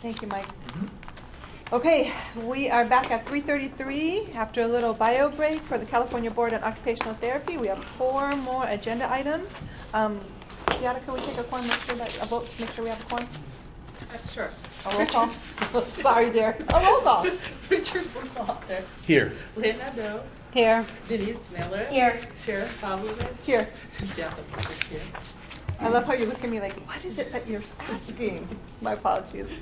Thank you, Mike. Okay, we are back at 3:33 after a little bio break for the California Board on Occupational Therapy. We have 4 more agenda items. Yada, can we take a quorum, make sure that, a vote to make sure we have a quorum? Sure. A roll call? Sorry, dear. A roll call. Richard Walter. Here. Lynn Nadeau. Here. Denise Miller. Here. Sheriff Pavlovich. Here. Deborah is here. I love how you look at me like, what is it that you're asking? My apologies.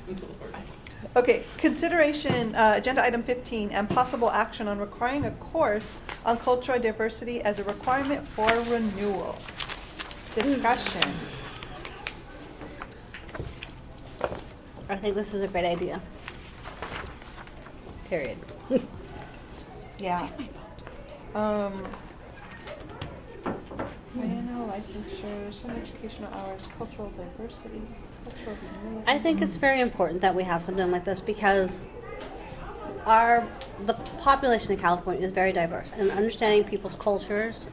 Okay, consideration, agenda item 15, and possible action on requiring a course on cultural diversity as a requirement for renewal. Discussion. I think this is a great idea. Period. Yeah. Biennial licensure, some educational hours, cultural diversity, cultural renewal. I think it's very important that we have something like this because the population in California is very diverse, and understanding people's cultures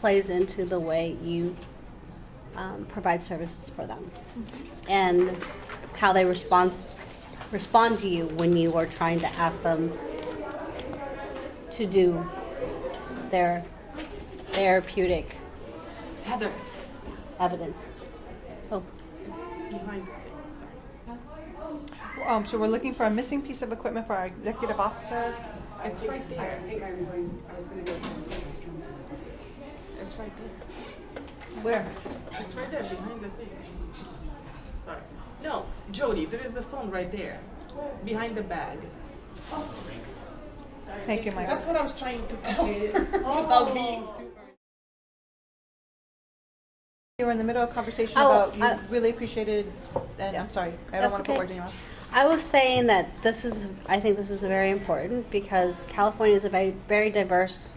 plays into the way you provide services for them, and how they respond to you when you are trying to ask them to do their therapeutic Heather. evidence. Oh, It's behind the thing, sorry. So we're looking for a missing piece of equipment for our executive officer. It's right there. I think I was going to go to the restroom. It's right there. Where? It's right there behind the thing. Sorry. No, Jody, there is a phone right there. Behind the bag. Thank you, Mike. That's what I was trying to tell you without being super. You were in the middle of a conversation Oh, about you really appreciated, and I'm Yes. sorry, I don't That's want to put okay. words in your mouth. I was saying that I think this is very important because California is a very, very diverse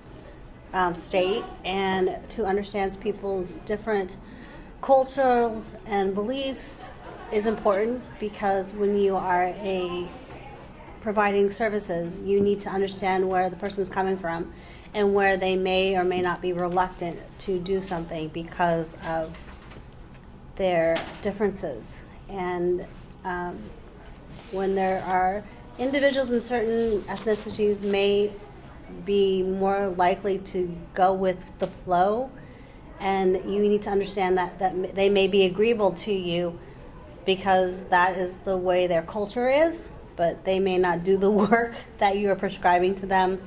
state, and to understand people's different cultures and beliefs is important because when you are providing services, you need to understand where the person is coming from and where they may or may not be reluctant to do something because of their differences. And when there are individuals in certain ethnicities may be more likely to go with the flow, and you need to understand that they may be agreeable to you because that is the way their culture is, but they may not do the work that you are prescribing to them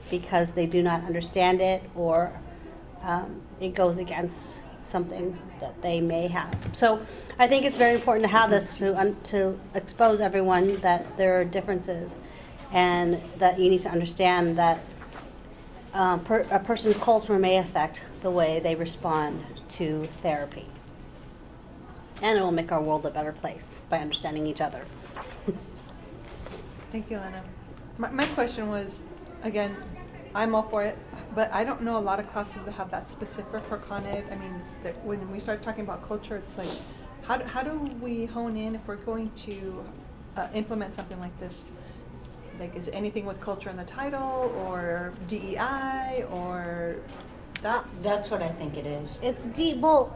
because they do not understand it, or it goes against something that they may have. So I think it's very important to have this to expose everyone that there are differences, and that you need to understand that a person's culture may affect the way they respond to therapy. And it will make our world a better place by understanding each other. Thank you, Lena. My question was, again, I'm all for it, but I don't know a lot of classes that have that specific for Con Ed. I mean, when we start talking about culture, it's like, how do we hone in if we're going to implement something like this? Like, is it anything with culture in the title, or DEI, or That's what I think it is. It's deep. Well,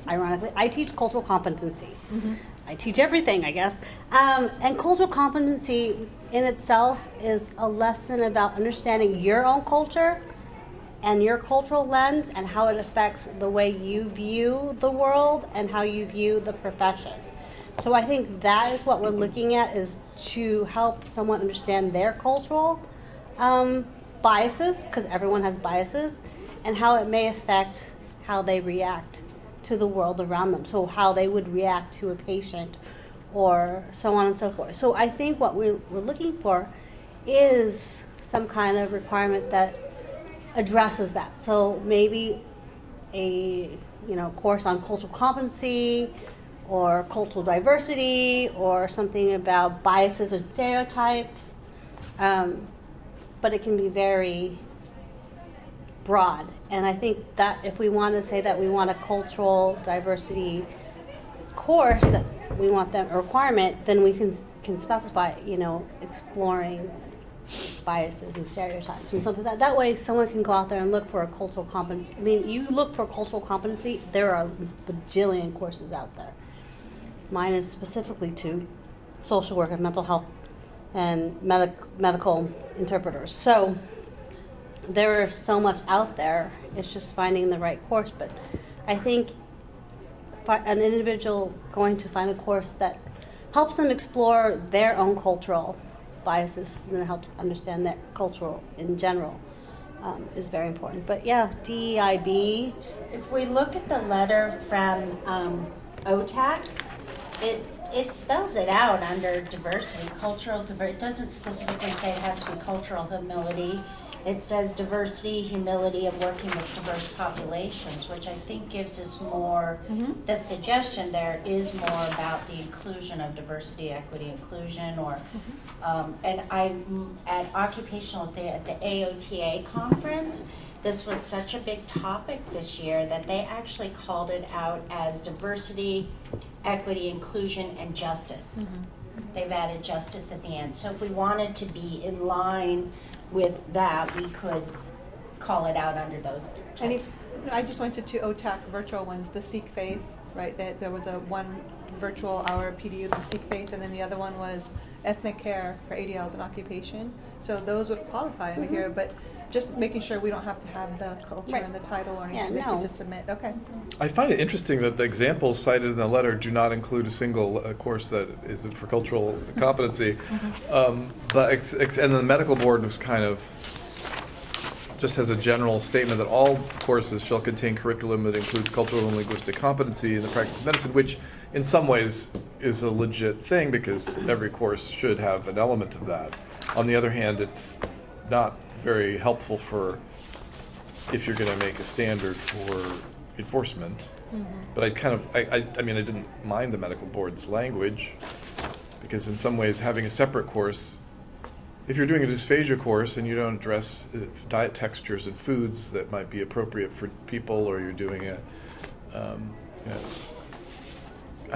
ironically, I teach cultural competency. Mm-hmm. I teach everything, I guess. And cultural competency in itself is a lesson about understanding your own culture and your cultural lens and how it affects the way you view the world and how you view the profession. So I think that is what we're looking at, is to help someone understand their cultural biases, because everyone has biases, and how it may affect how they react to the world around them. So how they would react to a patient, or so on and so forth. So I think what we're looking for is some kind of requirement that addresses that. So maybe a course on cultural competency, or cultural diversity, or something about biases or stereotypes. But it can be very broad. And I think that if we want to say that we want a cultural diversity course, that we want that a requirement, then we can specify, exploring biases and stereotypes and something like that. That way someone can go out there and look for a cultural competency. I mean, you look for cultural competency, there are a bajillion courses out there. Mine is specifically to social work and mental health and medical interpreters. So there is so much out there. It's just finding the right course. But I think an individual going to find a course that helps them explore their own cultural biases and helps understand their cultural in general is very important. But yeah, DEIB. If we look at the letter from OTAC, it spells it out under diversity, it doesn't specifically say it has to be cultural humility. It says diversity, humility, and working with diverse populations, which I think gives us more, the suggestion there is more about the inclusion of diversity, equity, inclusion, or, and I'm at Occupational at the AOTA conference, this was such a big topic this year that they actually called it out as diversity, equity, inclusion, and justice. They've added justice at the end. So if we wanted to be in line with that, we could call it out under those types. I just went to two OTAC virtual ones, the Seek Faith, right? There was a one virtual hour PDU, the Seek Faith, and then the other one was ethnic care for 80 hours in occupation. So those would qualify under here, but just making sure we don't have to have the culture and the title or anything. They can just submit. Okay. I find it interesting that the examples cited in the letter do not include a single course that is for cultural competency. But and the medical board was kind of just has a general statement that all courses shall contain curriculum that includes cultural and linguistic competency in the practice of medicine, which in some ways is a legit thing because every course should have an element of that. On the other hand, it's not very helpful for if you're going to make a standard for enforcement. But I mean, I didn't mind the medical board's language because in some ways having a separate course, if you're doing a dysphagia course and you don't address diet textures and foods that might be appropriate for people, or you're doing a, I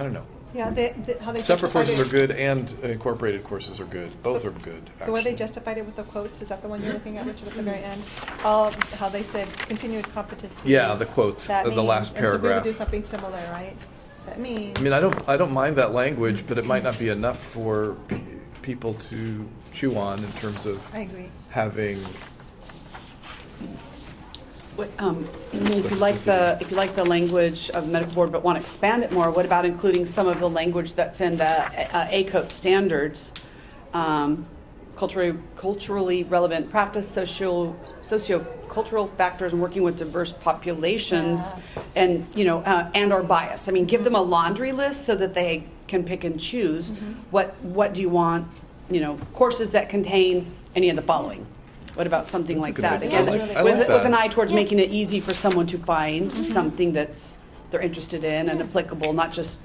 don't know. Yeah, how they Separate justified courses it. are good and incorporated courses are good. Both are good, The way they actually. justified it with the quotes, is that the one you're looking at, Richard, at the very end? How they said continued competency. Yeah, the quotes, That the last means- And so we would paragraph. do something similar, right? That means. I mean, I don't mind that language, but it might not be enough for people to chew on in terms of I agree. having. If you like the language of the medical board but want to expand it more, what about including some of the language that's in the ACOPE standards, culturally relevant practice, socio-cultural factors, and working with diverse populations, and and or bias. I mean, give them a laundry list so that they can pick and choose what do you want, courses that contain any of the following. What about something That's a like good that? idea. Again, I like with that. an eye towards making it easy for someone to find something they're interested in and applicable, not just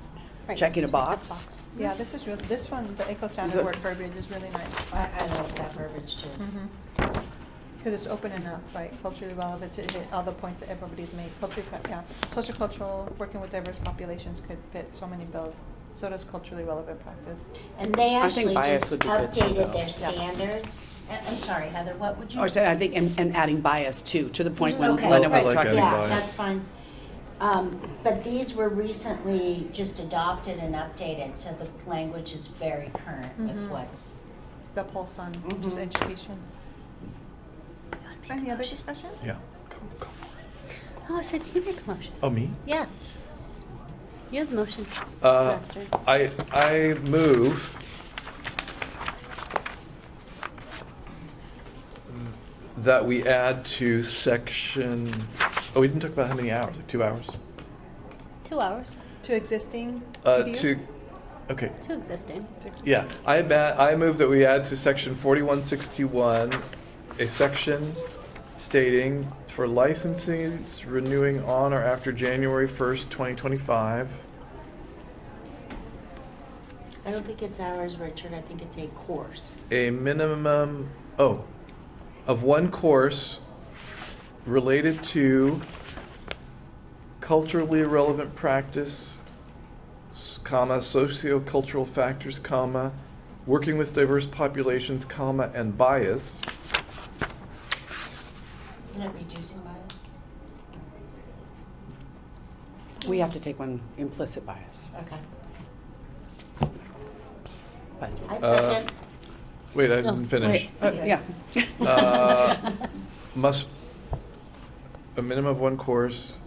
checking a box. Yeah, this one, the eco standard word verbiage is really nice. I love that verbiage too. Because it's open enough, right? Culturally relevant to hit all the points that everybody's made. Social-cultural, working with diverse populations could fit so many bills. So does culturally relevant practice. And they I think actually bias just would be good too, updated though. their standards. I'm sorry, Heather, what would you? Or say, I think, and adding bias too, to the point when Okay. Linda was I like talking adding about. Yeah, bias. that's fine. But these were recently just adopted and updated, so the language is very current with what's. The pulse on just education. Any other discussion? Yeah. Go for it. Oh, I said you make the motion. Oh, me? Yeah. You have the motion. Uh, Master. I move that we add to section. Oh, we didn't talk about how many hours. Like 2 hours. 2 hours. To existing PDUs? Okay. To existing. To existing. Yeah, I move that we add to section 4161 a section stating for licensees renewing on or after January 1st, 2025. I don't think it's ours, Richard, I think it's a course. A minimum of one course related to culturally relevant practice, comma, socio-cultural factors, comma, working with diverse populations, comma, and bias. Isn't it reducing bias? We have to take one implicit bias. Okay. I second. Wait, I didn't finish. Yeah. Must, a minimum of one course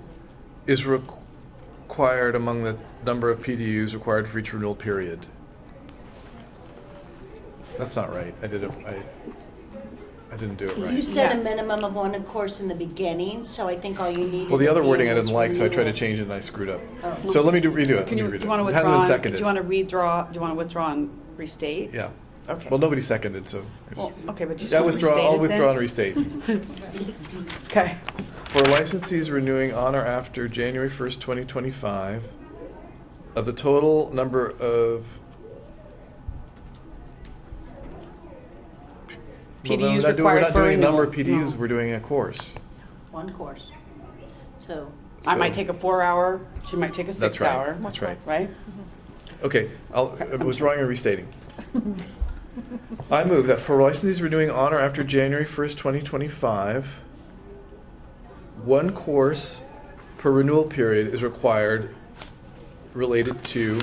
is required among the number of PDUs required for each renewal period. That's not right. I didn't do it You right. said Yeah. a minimum of one course in the beginning, so I think all you needed. Well, the other to be wording I was didn't like, so I tried to renewal. change it and I screwed up. Oh. So let me redo it. Can you, Let me do redo you want to it. It withdraw? hasn't been Do seconded. you want to redraw? Do you want to withdraw and restate? Yeah. Okay. Well, nobody seconded, so. I just- Well, okay, but just Yeah, want withdraw, I'll restated withdraw then? and restate. Okay. For licensees renewing on or after January 1st, 2025, of the total number of PDUs we're not required for doing a number of renewal. PDUs, No. we're doing a course. One course. So, I might So- take a 4-hour. She might take a That's right. 6-hour. That's right. Right? Okay, I'm I'm withdrawing and restating. I move that for licensees renewing on or after January 1st, 2025, one course per renewal period is required related to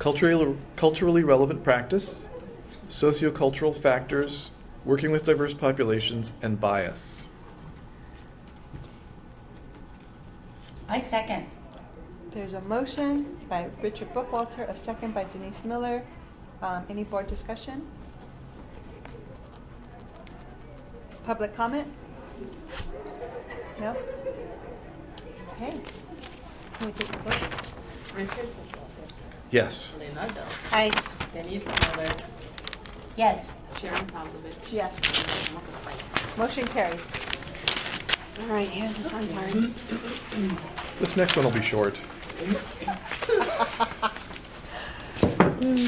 culturally relevant practice, sociocultural factors, working with diverse populations, and bias. I second. There's a motion by Richard Bookwalter, a second by Denise Miller. Any board discussion? Public comment? No? Okay. Can we take a vote? Richard, Yes. Leonardo, I, Denise Miller, yes. Sharon Pavlovich. Yes. Motion carries. All right, here's the fun part. This next one will be short.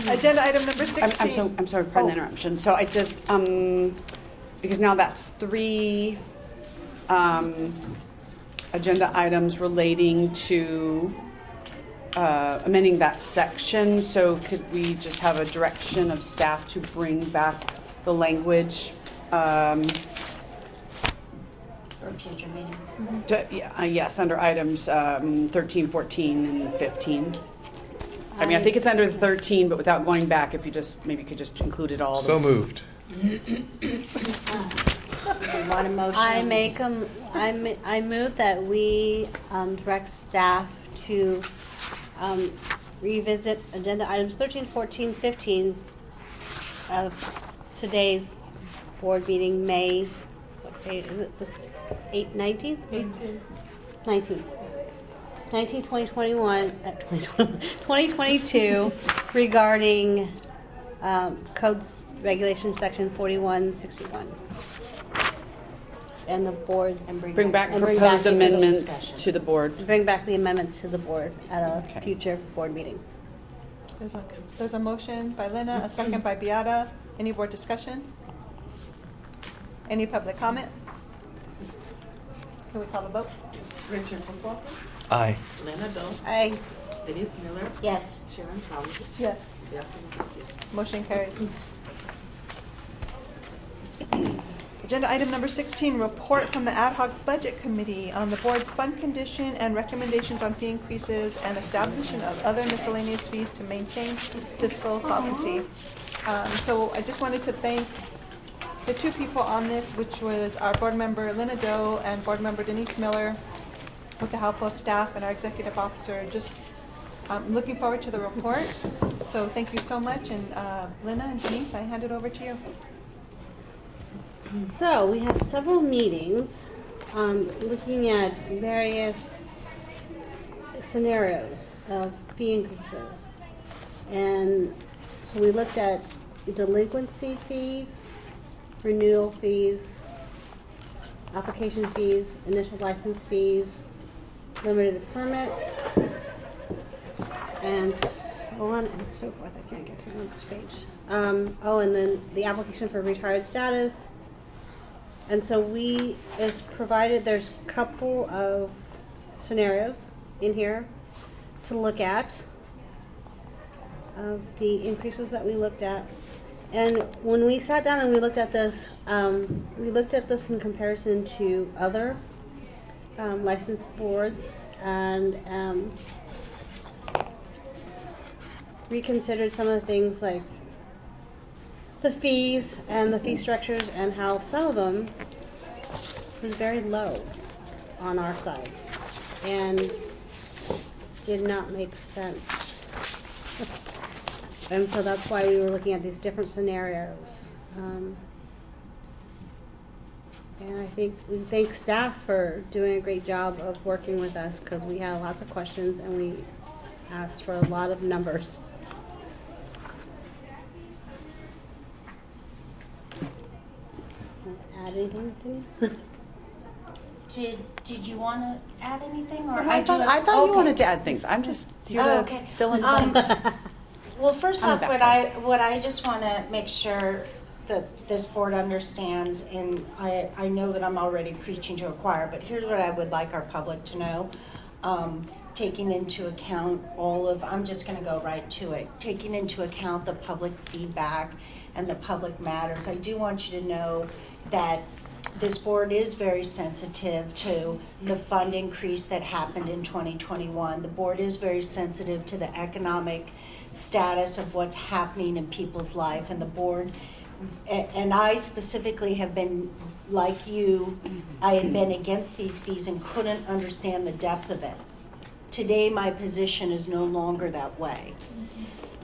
Agenda item number 16. I'm sorry, pardon the Oh. interruption. So I just, because now that's 3 agenda items relating to amending that section. So could we just have a direction of staff to bring back the language? For a future meeting. Yes, under items 13, 14, and 15. I mean, I think it's under 13, but without going back, if you just, maybe could just include it all. So moved. You want a motion? I move that we direct staff to revisit agenda items 13, 14, 15 of today's board meeting, May, what date is it, this 19th? 19th. 2021, 2022, regarding codes regulation section 4161. And the board. Bring back and bring proposed back into the amendments discussion. to the board. Bring back the amendments to the board at a Okay. future board meeting. There's a motion by Lena, a second by Beata. Any board discussion? Any public comment? Can we call the vote? Richard Bookwalter, Aye. Leonardo, Aye. Denise Miller, Yes. Sharon Pavlovich. Yes. Beatriz Cis. Motion carries. Agenda item number 16, report from the Ad hoc Budget Committee on the board's fund condition and recommendations on fee increases and establishment of other miscellaneous fees to maintain fiscal solvency. So I just wanted to thank the 2 people on this, which was our board member Lena Doe and board member Denise Miller, with the help of staff and our executive officer. Just looking forward to the report. So thank you so much. And Lena and Denise, I hand it over to you. So we had several meetings looking at various scenarios of fee increases. And so we looked at delinquency fees, renewal fees, application fees, initial license fees, limited permit, and so on and so forth. I can't get to the next page. And then the application for retired status. And so we is provided, there's a couple of scenarios in here to look at of the increases that we looked at. And when we sat down and we looked at this in comparison to other licensed boards, and reconsidered some of the things like the fees and the fee structures and how some of them was very low on our side and did not make sense. And so that's why we were looking at these different scenarios. And I think we thank staff for doing a great job of working with us because we had lots of questions and we asked for a lot of numbers. Add anything, Denise? Did you want to add anything, or I thought you okay. wanted to add things. I'm just here to Okay. fill in the blanks. Well, first I'm off, back. what I just want to make sure that this board understands, and I know that I'm already preaching to a choir, but here's what I would like our public to know. Taking into account I'm just going to go right to it, taking into account the public feedback and the public matters. I do want you to know that this board is very sensitive to the fund increase that happened in 2021. The board is very sensitive to the economic status of what's happening in people's life, and the board, and I specifically have been, like you, I had been against these fees and couldn't understand the depth of it. Today, my position is no longer that way.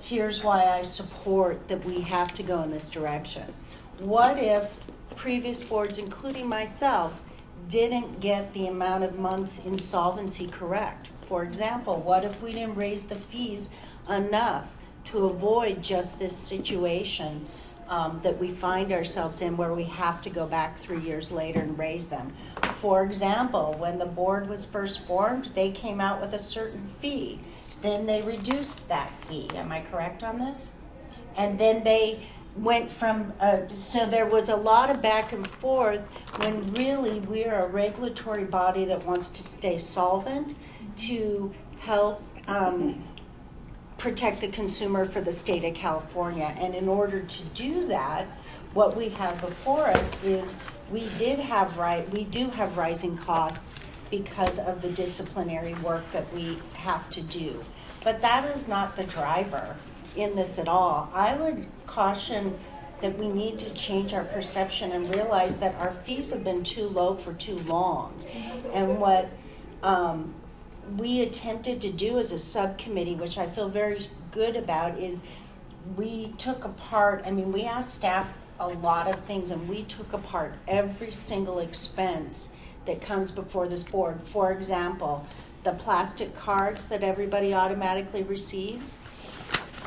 Here's why I support that we have to go in this direction. What if previous boards, including myself, didn't get the amount of months insolvency correct? For example, what if we didn't raise the fees enough to avoid just this situation that we find ourselves in where we have to go back 3 years later and raise them? For example, when the board was first formed, they came out with a certain fee. Then they reduced that fee. Am I correct on this? And then they went from, so there was a lot of back and forth when really we're a regulatory body that wants to stay solvent to help protect the consumer for the state of California. And in order to do that, what we have before us is we do have rising costs because of the disciplinary work that we have to do. But that is not the driver in this at all. I would caution that we need to change our perception and realize that our fees have been too low for too long. And what we attempted to do as a subcommittee, which I feel very good about, is we took apart, we asked staff a lot of things, and we took apart every single expense that comes before this board. For example, the plastic cards that everybody automatically receives,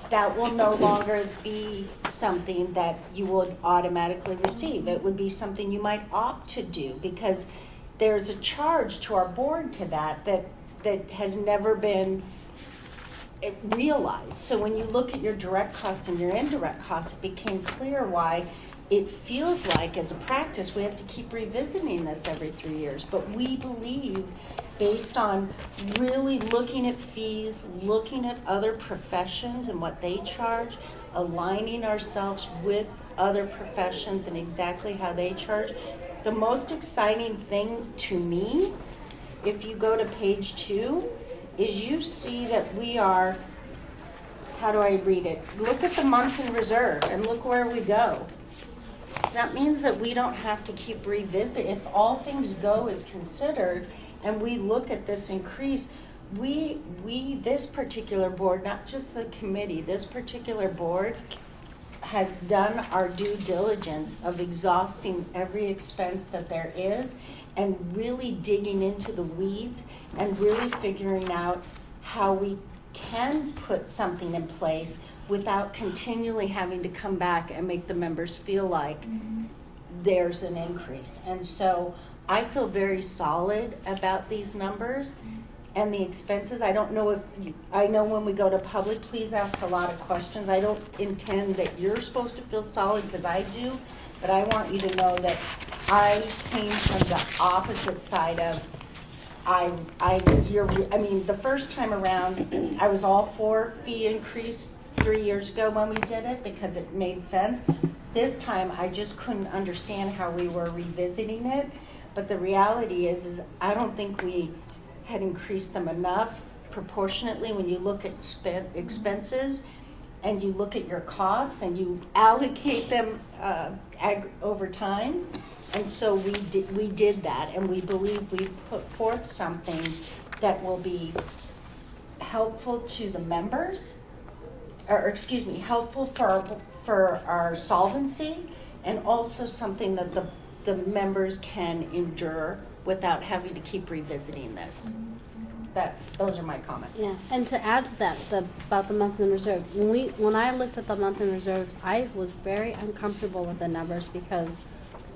that will no longer be something that you would automatically receive. It would be something you might opt to do because there's a charge to our board to that has never been realized. So when you look at your direct costs and your indirect costs, it became clear why it feels like as a practice we have to keep revisiting this every 3 years. But we believe, based on really looking at fees, looking at other professions and what they charge, aligning ourselves with other professions and exactly how they charge. The most exciting thing to me, if you go to page 2, is you see that we are, how do I read it? Look at the months in reserve and look where we go. That means that we don't have to keep revisiting. If all things go as considered and we look at this increase, this particular board, not just the committee, this particular board has done our due diligence of exhausting every expense that there is and really digging into the weeds and really figuring out how we can put something in place without continually having to come back and make the members feel like there's an increase. And so I feel very solid about these numbers and the expenses. I don't know I know when we go to public, please ask a lot of questions. I don't intend that you're supposed to feel solid because I do, but I want you to know that I came from the opposite side of the first time around, I was all for fee increase 3 years ago when we did it because it made sense. This time, I just couldn't understand how we were revisiting it. But the reality is I don't think we had increased them enough proportionately when you look at expenses. and you look at your costs and you allocate them over time. And so we did that, and we believe we put forth something that will be helpful to the members, or excuse me, helpful for our solvency, and also something that the members can endure without having to keep revisiting this. Those are my comments. Yeah, and to add to that, about the month in reserve, when I looked at the month in reserve, I was very uncomfortable with the numbers, because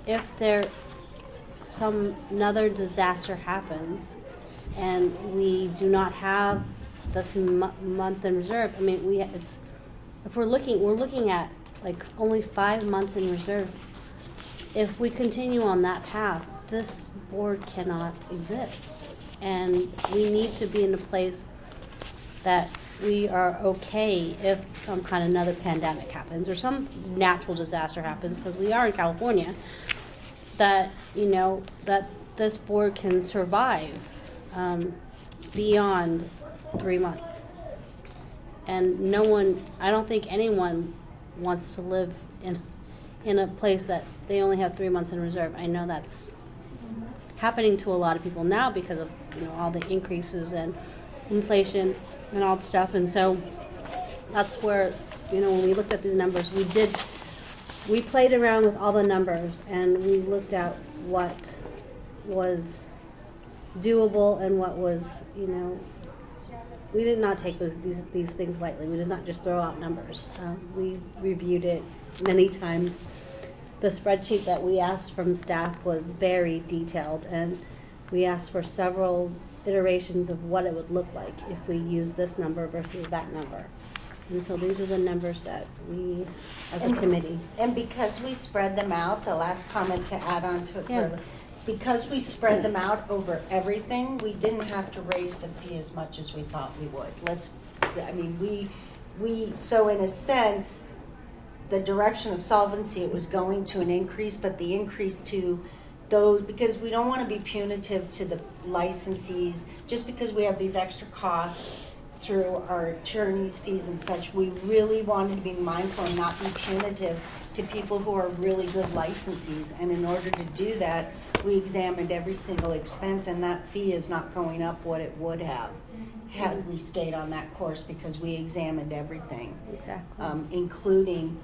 if another disaster happens and we do not have this month in reserve, I mean, if we're looking at like only 5 months in reserve. If we continue on that path, this board cannot exist. And we need to be in a place that we are okay if some kind of another pandemic happens or some natural disaster happens, because we are in California, that, that this board can survive beyond 3 months. And I don't think anyone wants to live in a place that they only have 3 months in reserve. I know that's happening to a lot of people now because of all the increases and inflation and all that stuff. And so that's where when we looked at these numbers, we played around with all the numbers, and we looked at what was doable and what was we did not take these things lightly. We did not just throw out numbers. We reviewed it many times. The spreadsheet that we asked from staff was very detailed, and we asked for several iterations of what it would look like if we use this number versus that number. And so these are the numbers that we, as a committee. And because we spread them out, the last comment to add on to it, because we spread them out over everything, we didn't have to raise the fee as much as we thought we would. So in a sense, the direction of solvency, it was going to an increase, but the increase to those, because we don't want to be punitive to the licensees, just because we have these extra costs through our attorney's fees and such. We really wanted to be mindful and not be punitive to people who are really good licensees. And in order to do that, we examined every single expense, and that fee is not going up what it would have had we stayed on that course, because we examined everything. Exactly. Including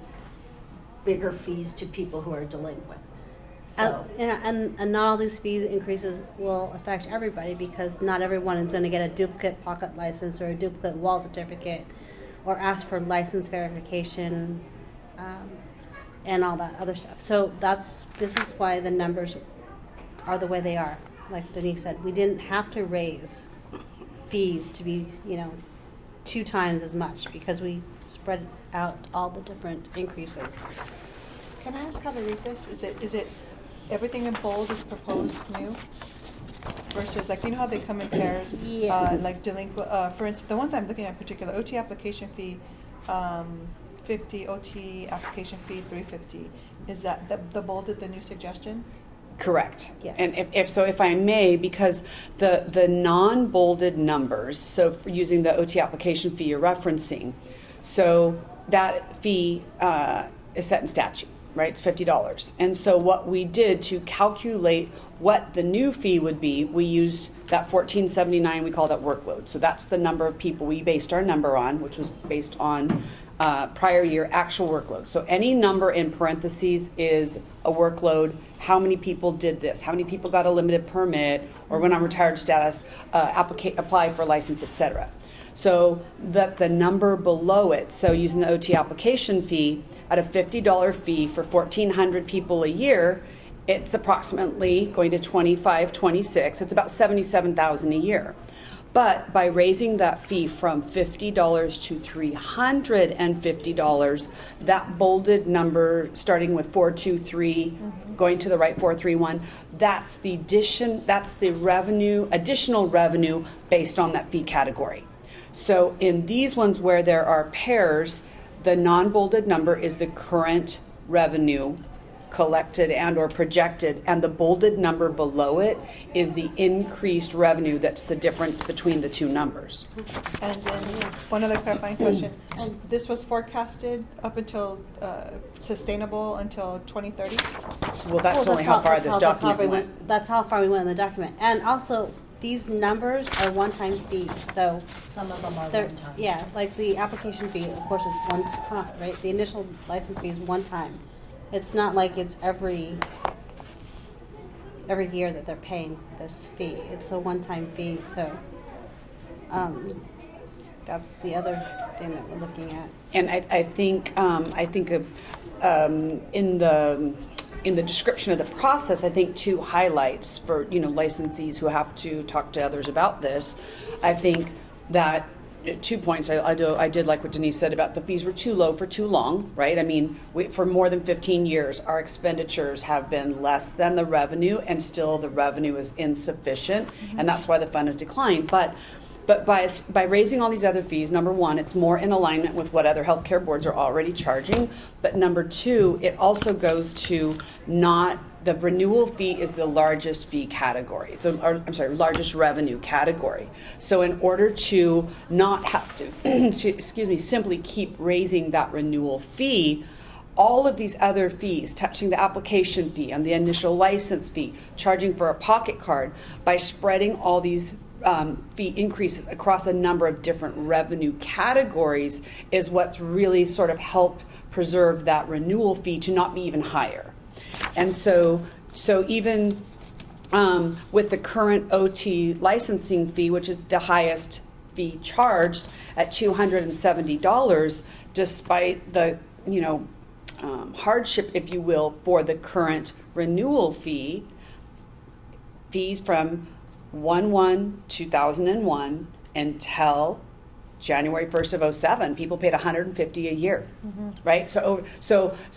bigger fees to people who are delinquent. So. And not all these fees increases will affect everybody, because not everyone is going to get a duplicate pocket license or a duplicate wall certificate or ask for license verification and all that other stuff. So this is why the numbers are the way they are. Like Denise said, we didn't have to raise fees to be 2 times as much, because we spread out all the different increases. Can I ask how to read this? Is it everything in bold is proposed new versus how they come in pairs? Yes. Like delinquent, for instance, the ones I'm looking at in particular, OT application fee, 50, OT application fee, 350. Is that the bolded, the new suggestion? Correct. Yes. And if I may, because the non-bolded numbers, so for using the OT application fee you're referencing, so that fee is set in statute, right? It's $50. And so what we did to calculate what the new fee would be, we used that $14.79, we call that workload. So that's the number of people we based our number on, which was based on prior year actual workload. So any number in parentheses is a workload. How many people did this? How many people got a limited permit or went on retired status, apply for a license, etc. So that the number below it, so using the OT application fee at a $50 fee for 1,400 people a year, it's approximately going to 26. It's about 77,000 a year. But by raising that fee from $50 to $350, that bolded number starting with 423, going to the right 431, that's the additional revenue based on that fee category. So in these ones where there are pairs, the non-bolded number is the current revenue collected and or projected, and the bolded number below it is the increased revenue that's the difference between the two numbers. And then one other clarifying question. This was forecasted up until, sustainable until 2030? Well, that's only how far this document went. That's how far we went in the document. And also, these numbers are one-time fees, so Some of them are they're, one time. yeah, like the application fee, of course, is one time, right? The initial license fee is one time. It's not like it's every year that they're paying this fee. It's a one-time fee, so, that's the other thing that we're looking at. And I think in the description of the process, I think two highlights for licensees who have to talk to others about this. I think that 2 points. I did like what Denise said about the fees were too low for too long, right? I mean, for more than 15 years, our expenditures have been less than the revenue, and still the revenue is insufficient, and that's why the fund has declined. But by raising all these other fees, number one, it's more in alignment with what other healthcare boards are already charging. But number two, it also goes to the renewal fee is the largest fee category. Largest revenue category. So in order to not have to, simply keep raising that renewal fee, all of these other fees, touching the application fee and the initial license fee, charging for a pocket card, by spreading all these fee increases across a number of different revenue categories is what's really sort of helped preserve that renewal fee to not be even higher. And so even with the current OT licensing fee, which is the highest fee charged at $270, despite the hardship, if you will, for the current renewal fees from 1/1/2001 until January 1st of 2007, people paid $150 a year, right? So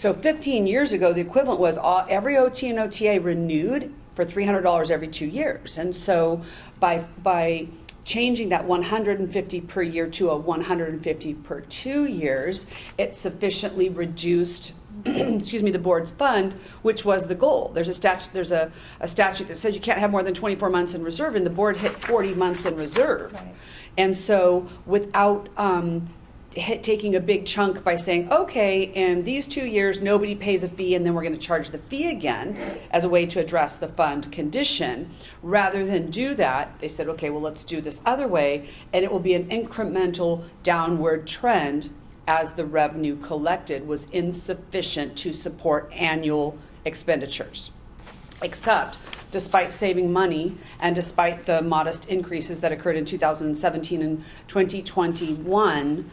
15 years ago, the equivalent was every OT and OTA renewed for $300 every 2 years. And so by changing that 150 per year to a 150 per 2 years, it sufficiently reduced the board's fund, which was the goal. There's a statute that says you can't have more than 24 months in reserve, and the board hit 40 months in reserve. Right. And so without taking a big chunk by saying, okay, in these 2 years, nobody pays a fee, and then we're going to charge the fee again as a way to address the fund condition. Rather than do that, they said, okay, well, let's do this other way, and it will be an incremental downward trend as the revenue collected was insufficient to support annual expenditures. Except, despite saving money and despite the modest increases that occurred in 2017 and 2021,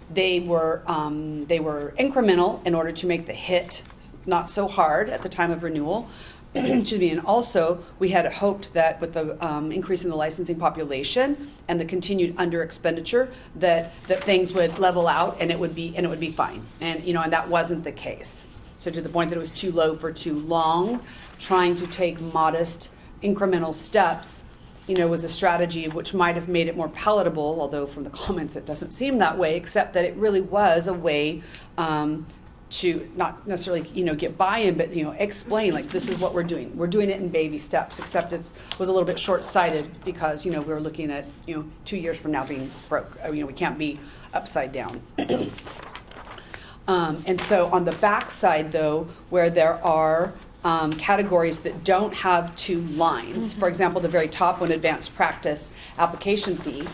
they were incremental in order to make the hit not so hard at the time of renewal. Excuse me. And also, we had hoped that with the increase in the licensing population and the continued under expenditure, that things would level out and it would be fine. And and that wasn't the case. So to the point that it was too low for too long, trying to take modest incremental steps, was a strategy which might have made it more palatable, although from the comments it doesn't seem that way, except that it really was a way to not necessarily, get buy-in, but, explain, like, this is what we're doing. We're doing it in baby steps, except it was a little bit short-sighted because, we were looking at, 2 years from now being broke. We can't be upside down. And so on the back side, though, where there are categories that don't have two lines. For example, the very top one, advanced practice application fee,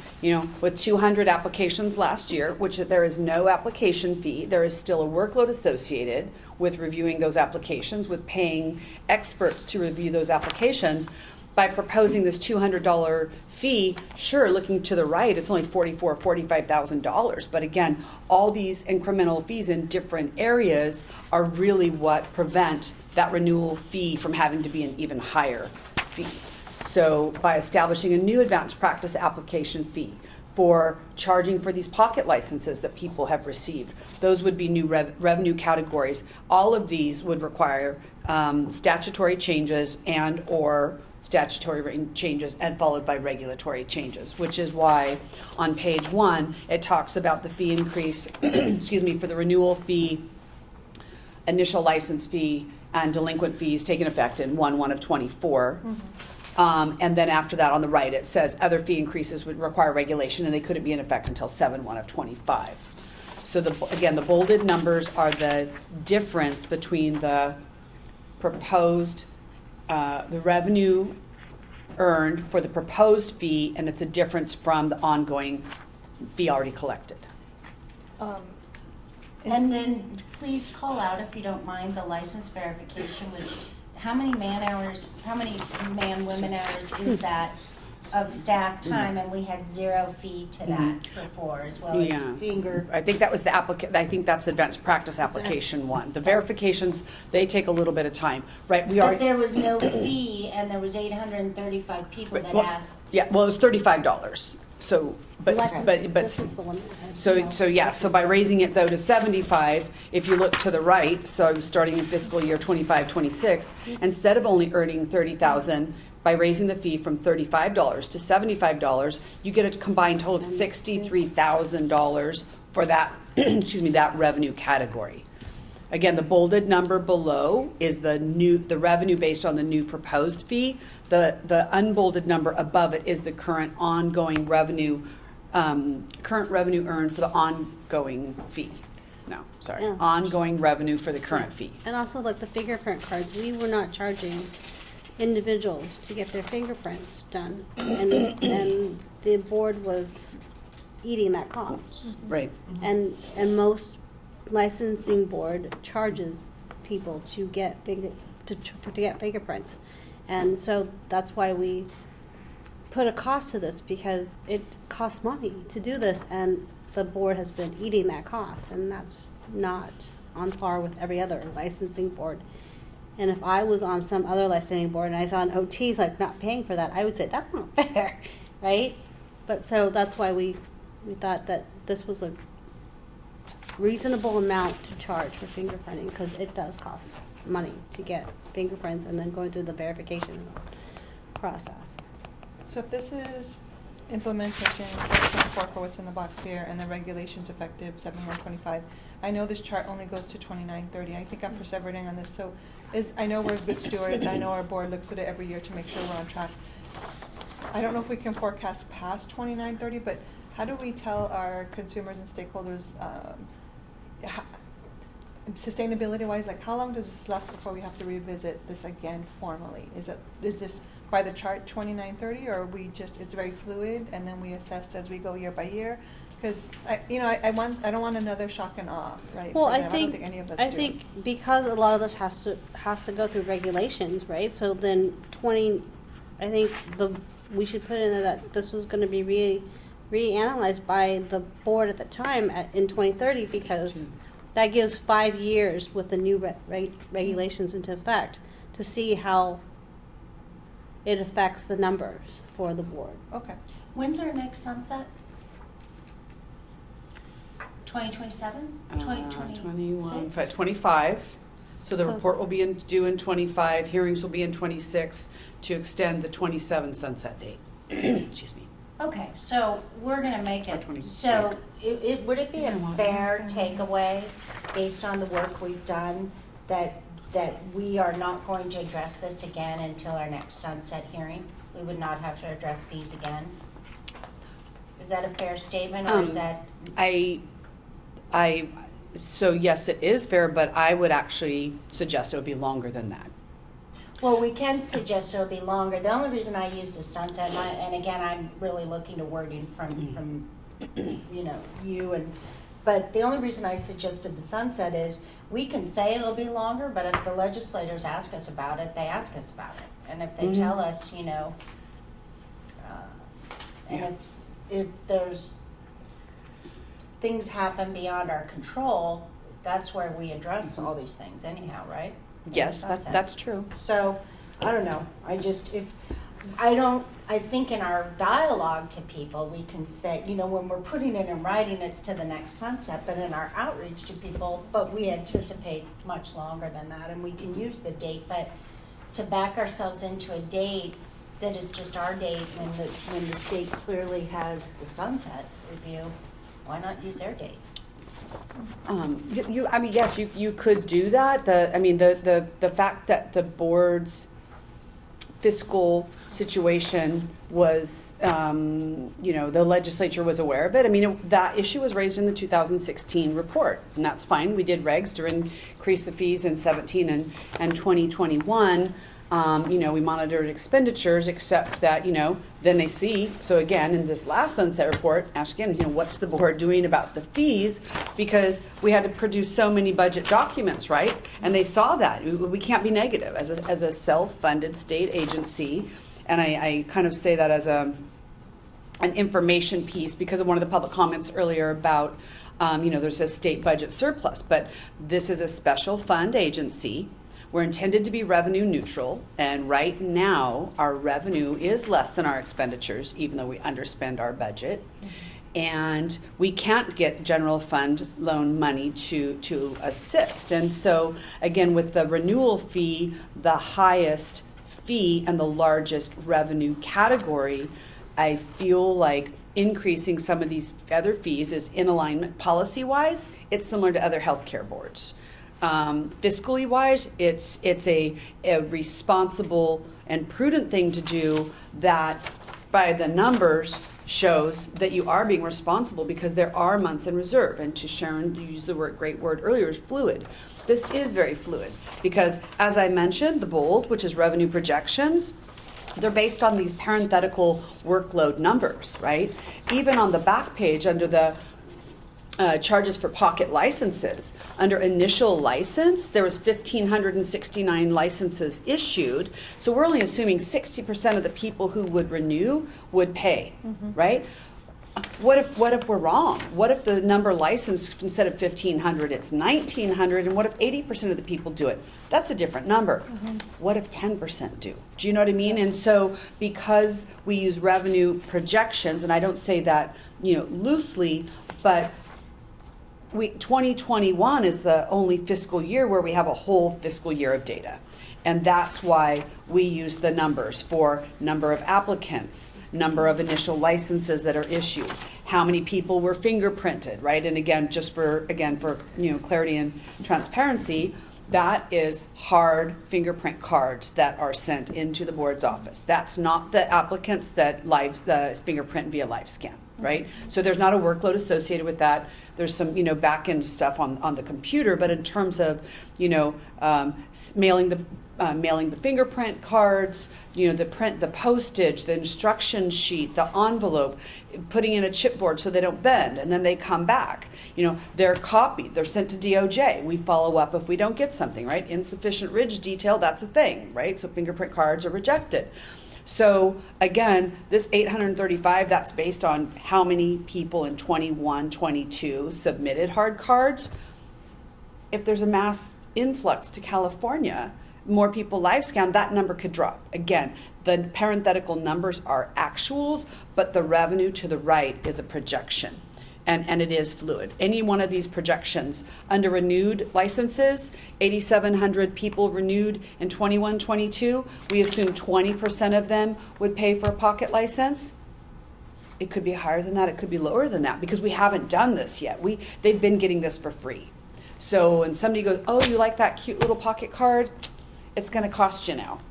with 200 applications last year, which there is no application fee, there is still a workload associated with reviewing those applications, with paying experts to review those applications. By proposing this $200 fee, sure, looking to the right, it's only $45,000. But again, all these incremental fees in different areas are really what prevent that renewal fee from having to be an even higher fee. So by establishing a new advanced practice application fee for charging for these pocket licenses that people have received, those would be new revenue categories. All of these would require statutory changes and/or statutory changes and followed by regulatory changes, which is why on page 1 it talks about the fee increase for the renewal fee, initial license fee, and delinquent fees taking effect in 1/1 of '24. And then after that, on the right, it says other fee increases would require regulation, and they couldn't be in effect until 7/1 of '25. So again, the bolded numbers are the difference between the proposed, the revenue earned for the proposed fee, and it's a difference from the ongoing fee already collected. And then please call out, if you don't mind, the license verification with how many women hours is that of staff time? And we had 0 fee to that before, as well as Yeah. finger. I think that was the I think that's advanced practice application one. The verifications, they take a little bit of time, right? We But are, there was no fee, and there was 835 people that well, asked. yeah, well, it was $35. So, but This is the one. So by raising it though to 75, if you look to the right, so starting in fiscal year 25-26, instead of only earning 30,000, by raising the fee from $35 to $75, you get a combined total of $63,000 for that, excuse me, that revenue category. Again, the bolded number below is the revenue based on the new proposed fee. The unbolded number above it is the current ongoing revenue, current revenue earned for the ongoing fee. No, sorry, Yeah. ongoing revenue for the current fee. And also like the fingerprint cards, we were not charging individuals to get their fingerprints done. And the board was eating that cost. Right. And most licensing board charges people to get to get fingerprints. And so that's why we put a cost to this, because it costs money to do this, and the board has been eating that cost, and that's not on par with every other licensing board. And if I was on some other licensing board and I saw an OT like not paying for that, I would say that's not fair, right? But so that's why we thought that this was a reasonable amount to charge for fingerprinting, because it does cost money to get fingerprints and then going through the verification process. So if this is implementation 4.4 for what's in the box here, and the regulations effective 7/1/25, I know this chart only goes to 29/30. I think I'm perseverating on this. So I know we're good stewards. I know our board looks at it every year to make sure we're on track. I don't know if we can forecast past 29/30, but how do we tell our consumers and stakeholders, sustainability-wise, like how long does this last before we have to revisit this again formally? Is this by the chart 29/30, or are we just, it's very fluid and then we assess as we go year by year? Because I don't want another shock and awe, right? Well, for I them. think, don't think any of us I do. think because a lot of this has to go through regulations, right? So then I think we should put in there that this was gonna be reanalyzed by the board at the time in 2030, because that gives 5 years with the new regulations into effect to see how it affects the numbers for the board. Okay. When's our next sunset? 2027? 2026? 25. So the So- report will be due in 25, hearings will be in 26 to extend the 27 sunset date. Excuse me. Okay, so we're gonna make Or it, 20. so would it be a You know what? fair takeaway, based on the work we've done, that we are not going to address this again until our next sunset hearing? We would not have to address fees again? Is that a fair statement, or is that? So yes, it is fair, but I would actually suggest it would be longer than that. Well, we can suggest it'll be longer. The only reason I use the sunset, and again, I'm really looking to wording from but the only reason I suggested the sunset is we can say it'll be longer, but if the legislators ask us about it, they ask us about it. And if they tell us, and if there's things happen beyond our control, that's where we address all these things anyhow, right? In the Yes, sunset. that's true. So, I don't know, I think in our dialogue to people, we can say, when we're putting it in writing, it's to the next sunset, but in our outreach to people, but we anticipate much longer than that, and we can use the date, but to back ourselves into a date that is just our date when the state clearly has the sunset review, why not use their date? I mean, yes, you could do that. The fact that the board's fiscal situation was, the legislature was aware of it. I mean, that issue was raised in the 2016 report, and that's fine. We did regs to increase the fees in 17 and 2021. We monitored expenditures, except that, then they see, so again, in this last sunset report, ask again, what's the board doing about the fees? Because we had to produce so many budget documents, right? And they saw that. We can't be negative as a self-funded state agency. And I kind of say that as an information piece because of one of the public comments earlier about, there's a state budget surplus, but this is a special fund agency. We're intended to be revenue neutral, and right now our revenue is less than our expenditures, even though we underspend our budget. And we can't get general fund loan money to assist. And so, again, with the renewal fee, the highest fee and the largest revenue category, I feel like increasing some of these other fees is in alignment policy-wise. It's similar to other healthcare boards. Fiscally wise, it's a responsible and prudent thing to do that by the numbers shows that you are being responsible because there are months in reserve. And to Sharon, you used the great word earlier, is fluid. This is very fluid because, as I mentioned, the bold, which is revenue projections, they're based on these parenthetical workload numbers, right? Even on the back page under the charges for pocket licenses. Under initial license, there was 1,569 licenses issued. So we're only assuming 60% of the people who would renew would pay, right? What if we're wrong? What if the number licensed, instead of 1,500, it's 1,900? And what if 80% of the people do it? That's a different number. What if 10% do? Do you know what I mean? And so because we use revenue projections, and I don't say that, loosely, but 2021 is the only fiscal year where we have a whole fiscal year of data. And that's why we use the numbers for number of applicants, number of initial licenses that are issued, how many people were fingerprinted, right? And again, just for clarity and transparency, that is hard fingerprint cards that are sent into the board's office. That's not the applicants that the fingerprint via live scan, right? So there's not a workload associated with that. There's some, back end stuff on the computer, but in terms of, mailing the fingerprint cards, the postage, the instruction sheet, the envelope, putting in a chipboard so they don't bend, and then they come back. They're copied, they're sent to DOJ. We follow up if we don't get something, right? Insufficient ridge detail, that's a thing, right? So fingerprint cards are rejected. So again, this 835, that's based on how many people in 21, 22 submitted hard cards. If there's a mass influx to California, more people live scan, that number could drop. Again, the parenthetical numbers are actuals, but the revenue to the right is a projection. And it is fluid. Any one of these projections under renewed licenses, 8,700 people renewed in 21, 22, we assume 20% of them would pay for a pocket license. It could be higher than that, it could be lower than that, because we haven't done this yet. They've been getting this for free. So when somebody goes, oh, you like that cute little pocket card? It's gonna cost you now,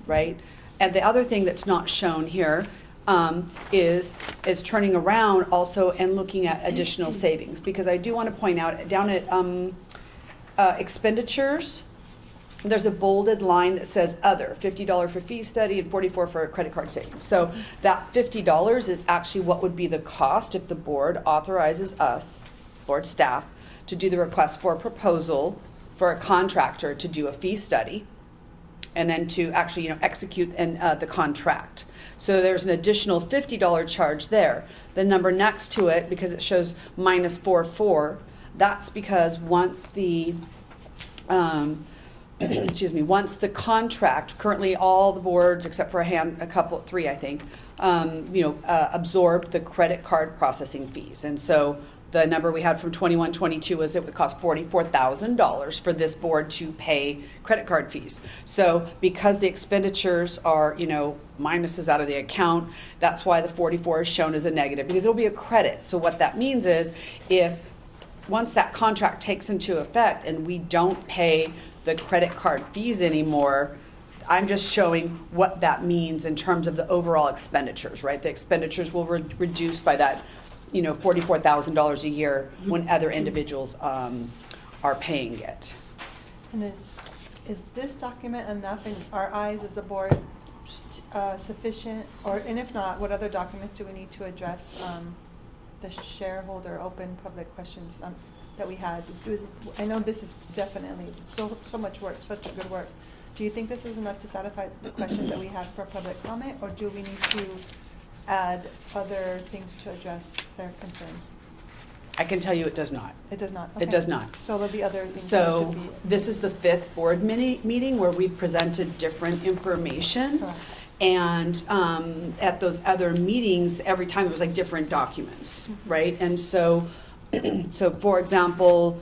right? And the other thing that's not shown here is turning around also and looking at additional savings, because I do want to point out down at expenditures, there's a bolded line that says other, $50 for fee study and $44 for credit card savings. So that $50 is actually what would be the cost if the board authorizes us, board staff, to do the request for a proposal for a contractor to do a fee study, and then to actually execute the contract. So there's an additional $50 charge there. The number next to it, because it shows minus 44, that's because once the once the contract, currently all the boards except for three I think, absorb the credit card processing fees. And so the number we had from 21, 22 was it would cost $44,000 for this board to pay credit card fees. So because the expenditures are, minuses out of the account, that's why the 44 is shown as a negative, because it'll be a credit. So what that means is if once that contract takes into effect and we don't pay the credit card fees anymore, I'm just showing what that means in terms of the overall expenditures, right? The expenditures will reduce by that, $44,000 a year when other individuals are paying it. And is this document enough in our eyes as a board sufficient? And if not, what other documents do we need to address the shareholder open public questions that we had? I know this is definitely so much work, such a good work. Do you think this is enough to satisfy the questions that we have for public comment, or do we need to add other things to address their concerns? I can tell you it does not. It does not? It Okay. does not. So there'll be other things that So should be. this is the 5th board meeting where we've presented different information. Correct. And at those other meetings, every time it was like different documents, right? And so, for example,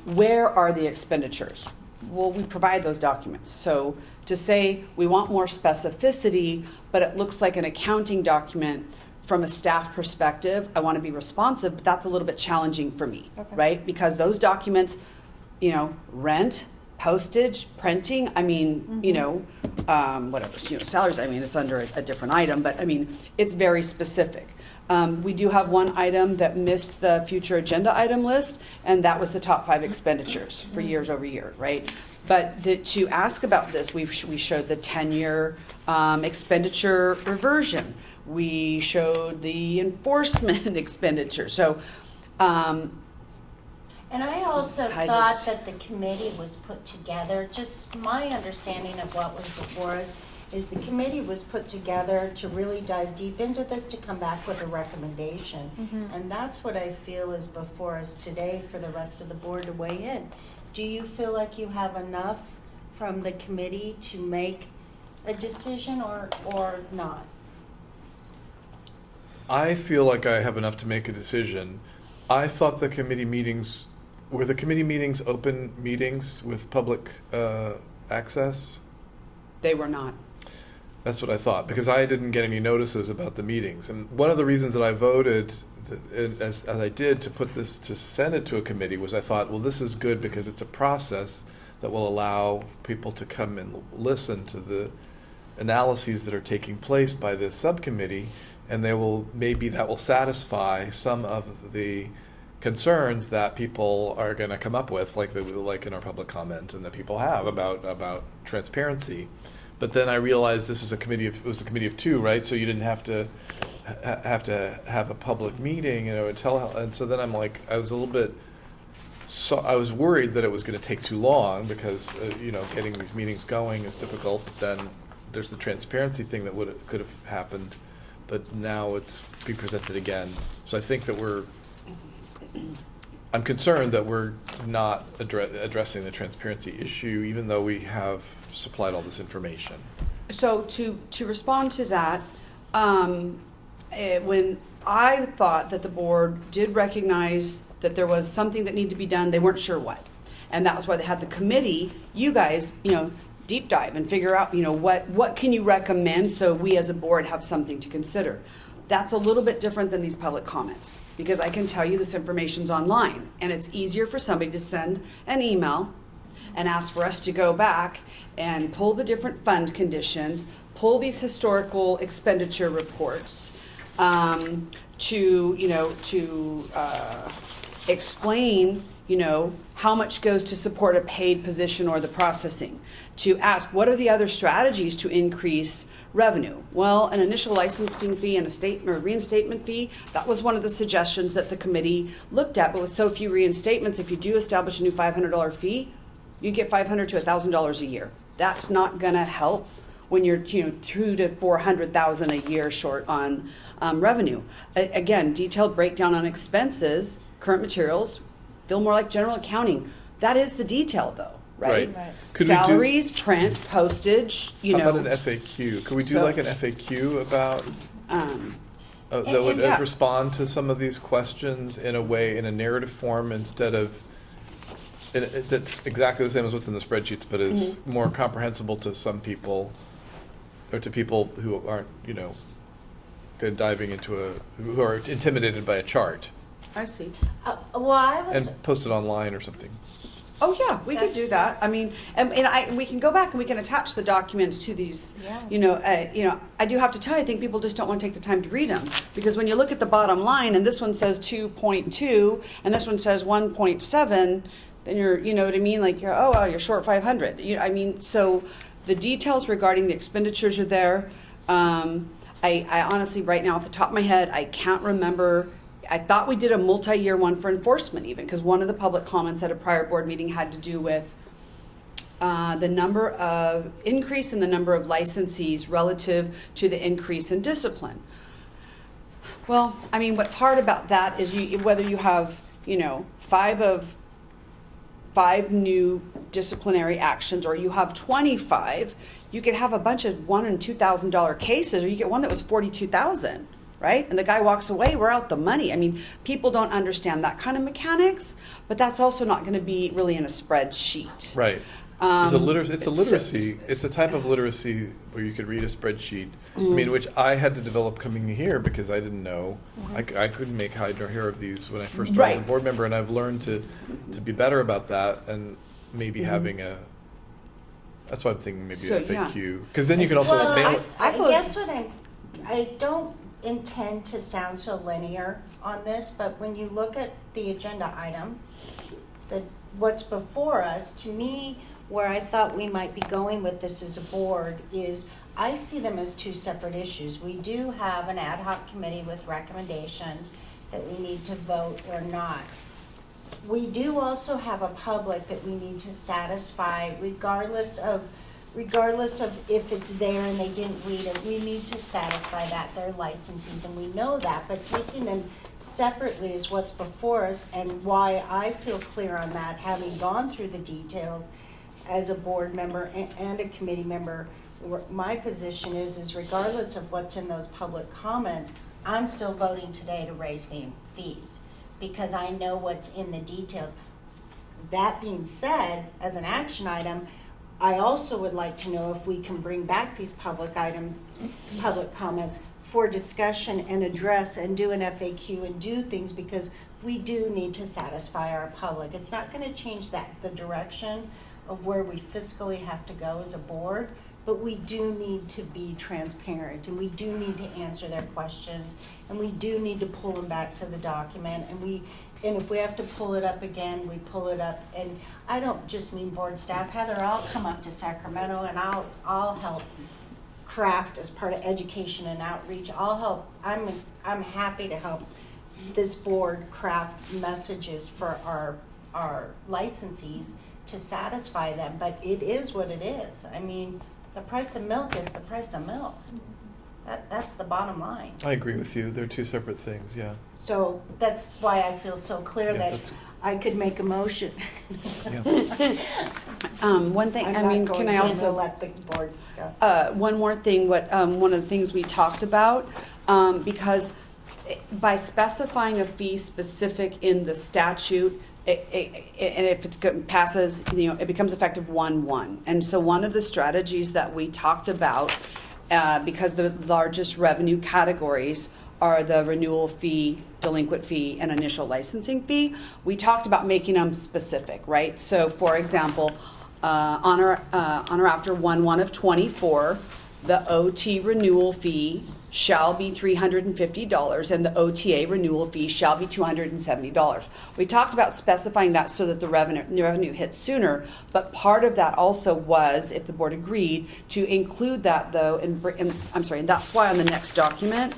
where are the expenditures? Well, we provide those documents. So to say we want more specificity, but it looks like an accounting document from a staff perspective, I want to be responsive, but that's a little bit challenging for me, Okay. right? Because those documents, rent, postage, printing, whatever, salaries, it's under a different item, but it's very specific. We do have one item that missed the future agenda item list, and that was the top 5 expenditures for years over year, right? But to ask about this, we showed the 10-year expenditure reversion. We showed the enforcement expenditure. So, And I also I thought just- that the committee was put together, just my understanding of what was before us is the committee was put together to really dive deep into this, to come back with a recommendation. Mhm. And that's what I feel is before us today for the rest of the board to weigh in. Do you feel like you have enough from the committee to make a decision or not? I feel like I have enough to make a decision. I thought the committee meetings, were the committee meetings open meetings with public access? they were not. That's what I thought, because I didn't get any notices about the meetings. And one of the reasons that I voted, as I did, to put this, to send it to a committee, was I thought, well, this is good because it's a process that will allow people to come and listen to the analyses that are taking place by this subcommittee, and maybe that will satisfy some of the concerns that people are going to come up with, like in our public comment, and that people have about transparency. But then I realized it was a committee of 2, right? So you didn't have to have a public meeting, and so then I'm like, I was a little bit. So I was worried that it was going to take too long because getting these meetings going is difficult. But then there's the transparency thing that could have happened, but now it's being presented again. So I think that I'm concerned that we're not addressing the transparency issue, even though we have supplied all this information. So to respond to that, when I thought that the board did recognize that there was something that needed to be done, they weren't sure what. And that was why they had the committee, you guys, deep dive and figure out, what can you recommend so we as a board have something to consider. That's a little bit different than these public comments, because I can tell you this information's online, and it's easier for somebody to send an email and ask for us to go back and pull the different fund conditions, pull these historical expenditure reports, to explain, how much goes to support a paid position or the processing, to ask what are the other strategies to increase revenue. Well, an initial licensing fee and a reinstatement fee, that was one of the suggestions that the committee looked at, but with so few reinstatements, if you do establish a new $500 fee, you get $500 to $1,000 a year. That's not gonna help when you're $200,000 to $400,000 a year short on revenue. Again, detailed breakdown on expenses, current materials, feel more like general accounting. That is the detail though, right? Right. Could we do- Salaries, print, postage, How about an FAQ? Could we do So- like an FAQ about that would yeah. respond to some of these questions in a narrative form instead of that's exactly the same as what's in the spreadsheets, but is Mm-hmm. more comprehensible to some people or to people who aren't diving into who are intimidated by a chart. I see. Well, I was, And post it online or something. Oh, yeah, we could do that. I mean, we can go back and we can attach the documents to these, Yeah. I do have to tell you, I think people just don't want to take the time to read them. Because when you look at the bottom line, and this one says 2.2, and this one says 1.7, then you're, you know what I mean? Like, you're short 500. So the details regarding the expenditures are there. I honestly, right now, off the top of my head, I can't remember. I thought we did a multi-year one for enforcement even, because one of the public comments at a prior board meeting had to do with the increase in the number of licensees relative to the increase in discipline. Well, I mean, what's hard about that is whether you have, 5 new disciplinary actions, or you have 25, you could have a bunch of $1,000 and $2,000 cases, or you get one that was 42,000. Right? And the guy walks away, we're out the money. I mean, people don't understand that kind of mechanics, but that's also not going to be really in a spreadsheet. Right. It's a literacy. It's a type of literacy where you could read a spreadsheet. I mean, which I had to develop coming here because I didn't know. I couldn't make hide nor hair of these when I first started as a board member, and I've learned to be better about that, and maybe having a. That's why I'm thinking maybe an FAQ, because then you can also mail it. I guess I don't intend to sound so linear on this, but when you look at the agenda item, what's before us, to me, where I thought we might be going with this as a board is I see them as 2 separate issues. We do have an ad hoc committee with recommendations that we need to vote or not. We do also have a public that we need to satisfy regardless of if it's there and they didn't read it. We need to satisfy that, they're licensees, and we know that, but taking them separately is what's before us, and why I feel clear on that, having gone through the details as a board member and a committee member. My position is regardless of what's in those public comments, I'm still voting today to raise the fees because I know what's in the details. That being said, as an action item, I also would like to know if we can bring back these public comments for discussion and address and do an FAQ and do things, because we do need to satisfy our public. It's not going to change the direction of where we fiscally have to go as a board, but we do need to be transparent, and we do need to answer their questions, and we do need to pull them back to the document, and if we have to pull it up again, we pull it up. And I don't just mean board staff. Heather, I'll come up to Sacramento and I'll help craft as part of education and outreach. I'll help. I'm happy to help this board craft messages for our licensees to satisfy them. But it is what it is. I mean, the price of milk is the price of milk. That's the bottom line. I agree with you. They're 2 separate things. Yeah. So that's why I feel so clear that that's- I could make a motion. Yeah. One thing, I'm not can I going also to let the board discuss. one more thing? One of the things we talked about, because by specifying a fee specific in the statute, and if it passes, it becomes effective 1/1. And so one of the strategies that we talked about, because the largest revenue categories are the renewal fee, delinquent fee, and initial licensing fee, we talked about making them specific, right? So, for example, on or after 1/1 of 24, the OT renewal fee shall be $350 and the OTA renewal fee shall be $270. We talked about specifying that so that the revenue hits sooner, but part of that also was, if the board agreed, to include that though, and that's why on the next document,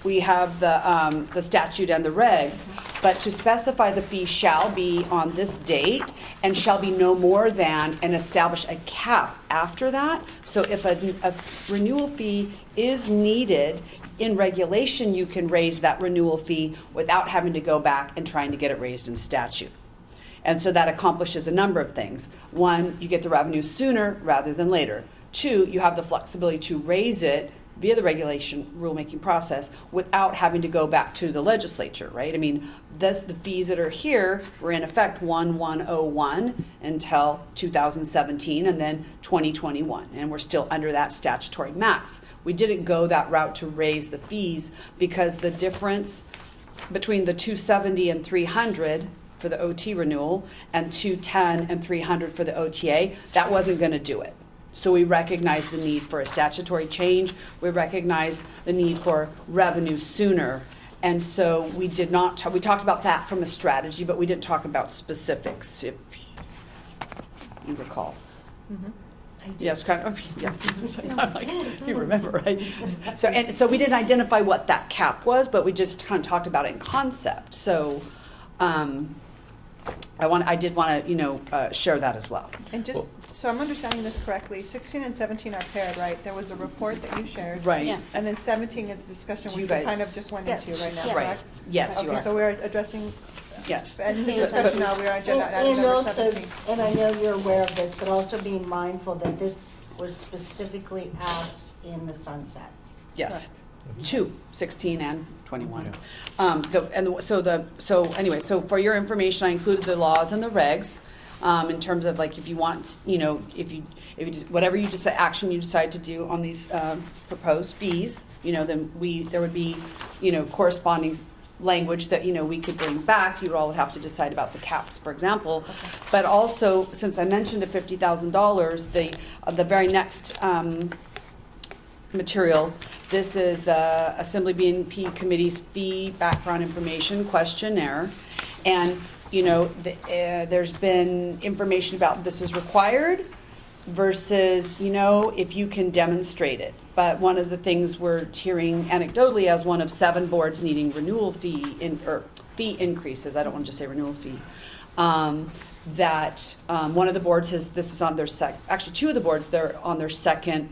we have the statute and the regs, but to specify the fee shall be on this date and shall be no more than, and establish a cap after that. So if a renewal fee is needed in regulation, you can raise that renewal fee without having to go back and trying to get it raised in statute. And so that accomplishes a number of things. 1, you get the revenue sooner rather than later. 2, you have the flexibility to raise it via the regulation rulemaking process without having to go back to the legislature, right? I mean, the fees that are here were in effect 1/1/01 until 2017 and then 2021, and we're still under that statutory max. We didn't go that route to raise the fees because the difference between the 270 and 300 for the OT renewal and 210 and 300 for the OTA, that wasn't going to do it. So we recognize the need for a statutory change. We recognize the need for revenue sooner. And so we did not, we talked about that from a strategy, but we didn't talk about specifics, if you recall. Yes, kind of, yeah. I'm like, you remember, right? So we didn't identify what that cap was, but we just kind of talked about it in concept. So I did want to, share that as well. And just, so I'm understanding this correctly, 16 and 17 are paired, right? There was a report that you shared. Right. Yeah. And then 17 is a discussion Do we you kind guys- of just went Yes. into right now, Yes. Right. correct? Yes, you Okay, are. so we're addressing, Yes. and the 16 and discussion 17. now, we are agenda item And number also, 17. and I know you're aware of this, but also being mindful that this was specifically asked in the sunset. Yes. Correct. 2, 16 and 21. Yeah. So anyway, so for your information, I included the laws and the regs, in terms of like if you want, if you just, whatever you decide, action you decide to do on these proposed fees, then there would be, corresponding language that, we could bring back. You all would have to decide about the caps, for example. But also, since I mentioned the $50,000, the very next material, this is the Assembly BNP Committee's fee background information questionnaire. And, there's been information about this is required versus, if you can demonstrate it. But one of the things we're hearing anecdotally as one of 7 boards needing renewal fee increases, I don't want to just say renewal fee, that one of the boards this is on their actually 2 of the boards, they're on their second,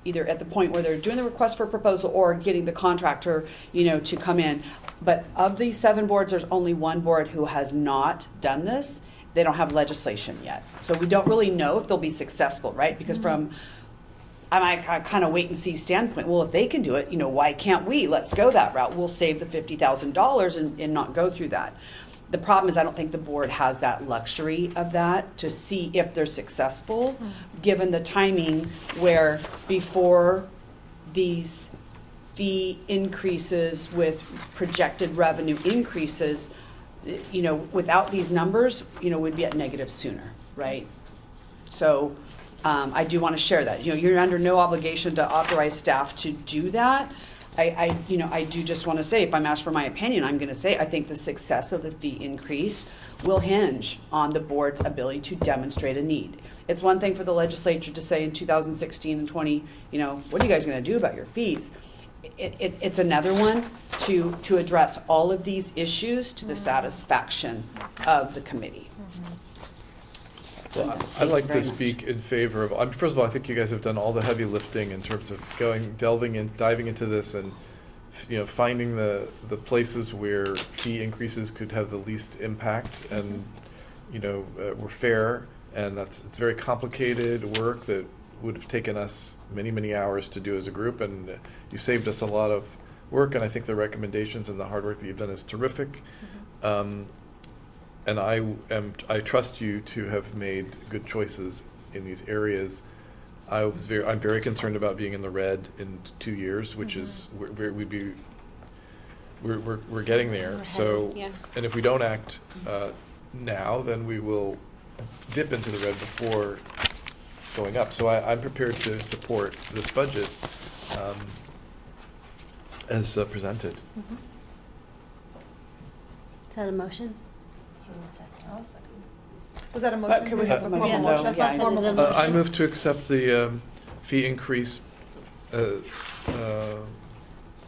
either at the point where they're doing the request for proposal or getting the contractor, to come in. But of these 7 boards, there's only 1 board who has not done this. They don't have legislation yet. So we don't really know if they'll be successful, right? Because from I kind of wait and see standpoint, well, if they can do it, why can't we? Let's go that route. We'll save the $50,000 and not go through that. The problem is I don't think the board has that luxury of that to see if they're successful, given the timing where before these fee increases with projected revenue increases, without these numbers, we'd be at negative sooner, right? So I do want to share that. You're under no obligation to authorize staff to do that. I do just want to say, if I'm asked for my opinion, I'm going to say I think the success of the fee increase will hinge on the board's ability to demonstrate a need. It's one thing for the legislature to say in 2016 and 20, what are you guys going to do about your fees? It's another one to address all of these issues to the satisfaction of the committee. Well, I'd like to speak in favor of, first of all, I think you guys have done all the heavy lifting in terms of diving into this and, finding the places where fee increases could have the least impact and, were fair. And it's very complicated work that would have taken us many, many hours to do as a group. And you saved us a lot of work. And I think the recommendations and the hard work that you've done is terrific. And I trust you to have made good choices in these areas. I'm very concerned about being in the red in 2 years, which is we're getting there. So, yeah. and if we don't act now, then we will dip into the red before going up. So I'm prepared to support this budget as presented. Is that a motion? Was that a motion? Can we have a Formal motion, motion? though? That's Yeah, not formal I- motion. I move to accept the fee increase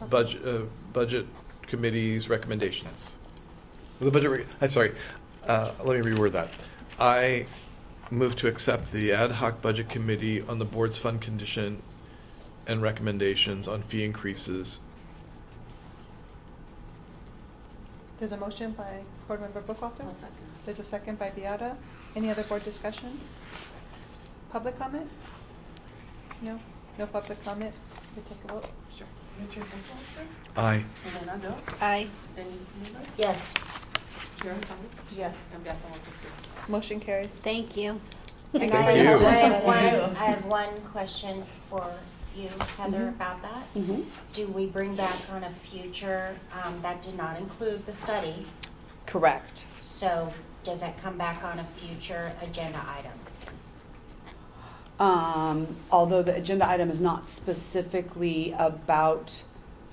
budget committee's recommendations. The budget. I'm sorry. Let me reword that. I move to accept the ad hoc budget committee on the board's fund condition and recommendations on fee increases. There's a motion by Board Member Bookwalter. There's a second by Beata. Any other board discussion? Public comment? No? No public comment? We take a vote? Sure. Richard Bookwalter, Aye. Fernando, Aye. Denise Miller, Yes. Sharon Condon, Yes. and Beata Montesquieu. Motion carries. Thank you. Thank I you. have- you. I have one question for you, Heather, about that. Mhm. Do we bring back on a future, that did not include the study, Correct. so does that come back on a future agenda item? Although the agenda item is not specifically about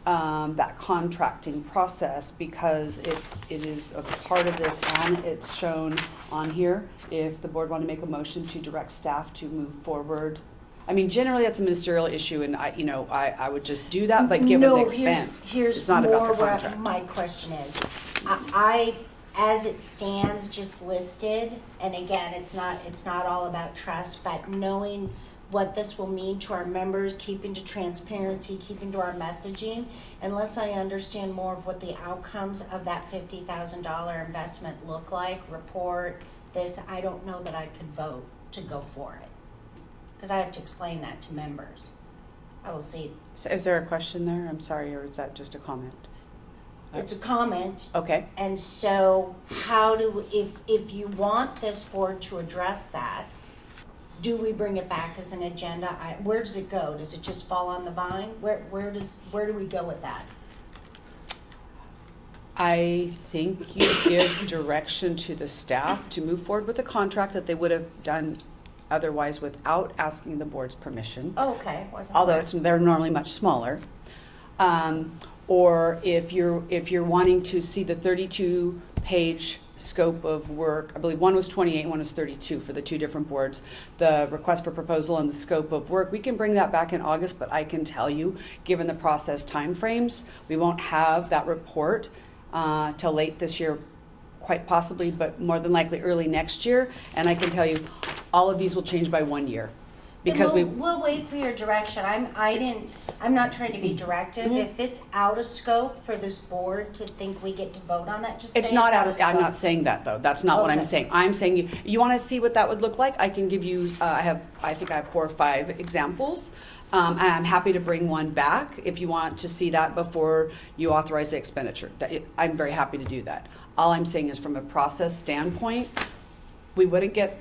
that contracting process, because it is a part of this and it's shown on here. If the board want to make a motion to direct staff to move forward, I mean, generally it's a ministerial issue, and I would just do that, but given the expense, Here's it's not about more the what contract. my question is. I, as it stands, just listed, and again, it's not all about trust, but knowing what this will mean to our members, keeping to transparency, keeping to our messaging, unless I understand more of what the outcomes of that $50,000 investment look like, report, this, I don't know that I could vote to go for it. Because I have to explain that to members. I will see. So is there a question there? I'm sorry, or is that just a comment? It's a comment. Okay. And so how do, if you want this board to address that, do we bring it back as an agenda? Where does it go? Does it just fall on the vine? Where do we go with that? I think you give direction to the staff to move forward with the contract that they would have done otherwise without asking the board's permission. Oh, okay. Wasn't Although aware. they're normally much smaller. Or if you're wanting to see the 32-page scope of work, I believe one was 28 and one was 32 for the two different boards, the request for proposal and the scope of work, we can bring that back in August, but I can tell you, given the process timeframes, we won't have that report till late this year, quite possibly, but more than likely early next year. And I can tell you, all of these will change by 1 year. Because we'll wait for your direction. I'm not trying to be directive. Mm-hmm. If it's out of scope for this board to think we get to vote on that, just say it's not out of, I'm scope. not saying that though. That's not what I'm Okay. saying. I'm saying you want to see what that would look like? I can give you, I think I have 4 or 5 examples. And I'm happy to bring one back if you want to see that before you authorize the expenditure. I'm very happy to do that. All I'm saying is from a process standpoint, we wouldn't get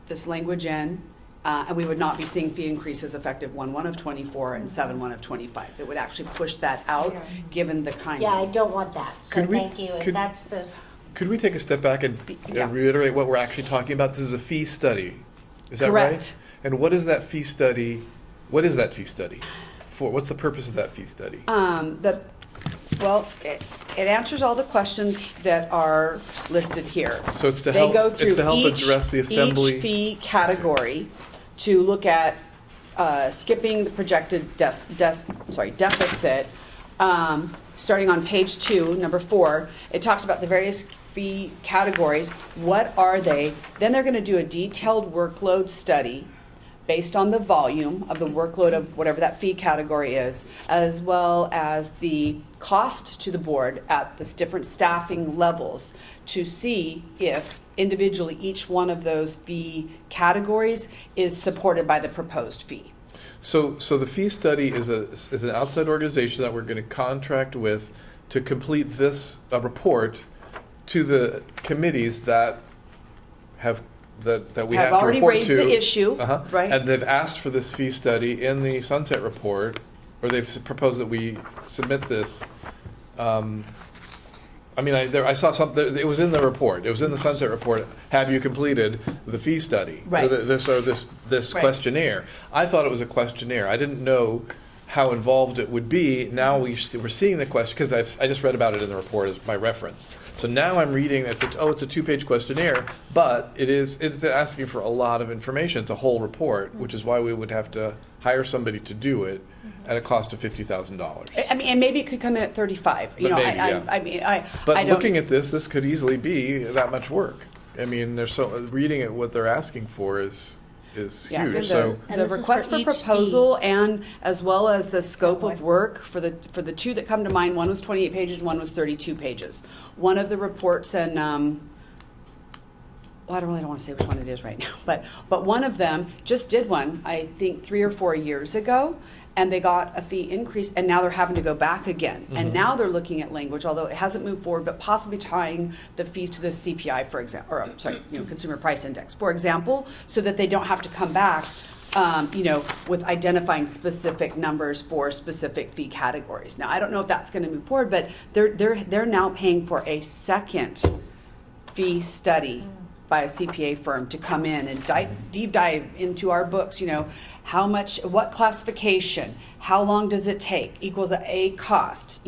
this language in, and we would not be seeing fee increases effective 1/1 of 24 and 7/1 of 25. It would actually push that out, given the kind. Yeah, I don't want that. So Could we- thank you. could- That's the. Could we take a step back and Yeah. reiterate what we're actually talking about? This is a fee study. Is that right? Correct. And what is that fee study? What is that fee study for? What's the purpose of that fee study? It answers all the questions that are listed here. So it's to They help. go through It's to help each- address the assembly. Each fee category to look at skipping the projected deficit. Starting on page 2, number 4, it talks about the various fee categories. What are they? Then they're going to do a detailed workload study based on the volume of the workload of whatever that fee category is, as well as the cost to the board at the different staffing levels, to see if individually each one of those fee categories is supported by the proposed fee. So the fee study is an outside organization that we're going to contract with to complete this report to the committees that have that we have to already report raised to. the issue, right? And they've asked for this fee study in the sunset report, or they've proposed that we submit this. I saw something. It was in the report. It was in the sunset report. Have you completed the fee study? Right. Or this Right. questionnaire? I thought it was a questionnaire. I didn't know how involved it would be. Now we're seeing the question because I just read about it in the report as my reference. So now I'm reading it's a 2-page questionnaire, but it's asking for a lot of information. It's a whole report, which is why we would have to hire somebody to do it at a cost of $50,000. I mean, and maybe it could come in at 35. But maybe, yeah. I But don't, looking at this could easily be that much work. I mean, reading it, what they're asking for is yeah, huge. the, So And the this is request for for each proposal and as well as the scope of work for the two that come to mind, one was 28 pages, one was 32 pages. One of the reports, and I really don't want to say which one it is right now, but one of them just did one, I think 3 or 4 years ago, and they got a fee increase, and now they're having to go back again. And Mhm. now they're looking at language, although it hasn't moved forward, but possibly tying the fees to the CPI, for example, or sorry, Consumer Price Index, for example, so that they don't have to come back, with identifying specific numbers for specific fee categories. Now, I don't know if that's going to move forward, but they're now paying for a second fee study by a CPA firm to come in and deep dive into our books, how much, what classification, how long does it take, equals a cost,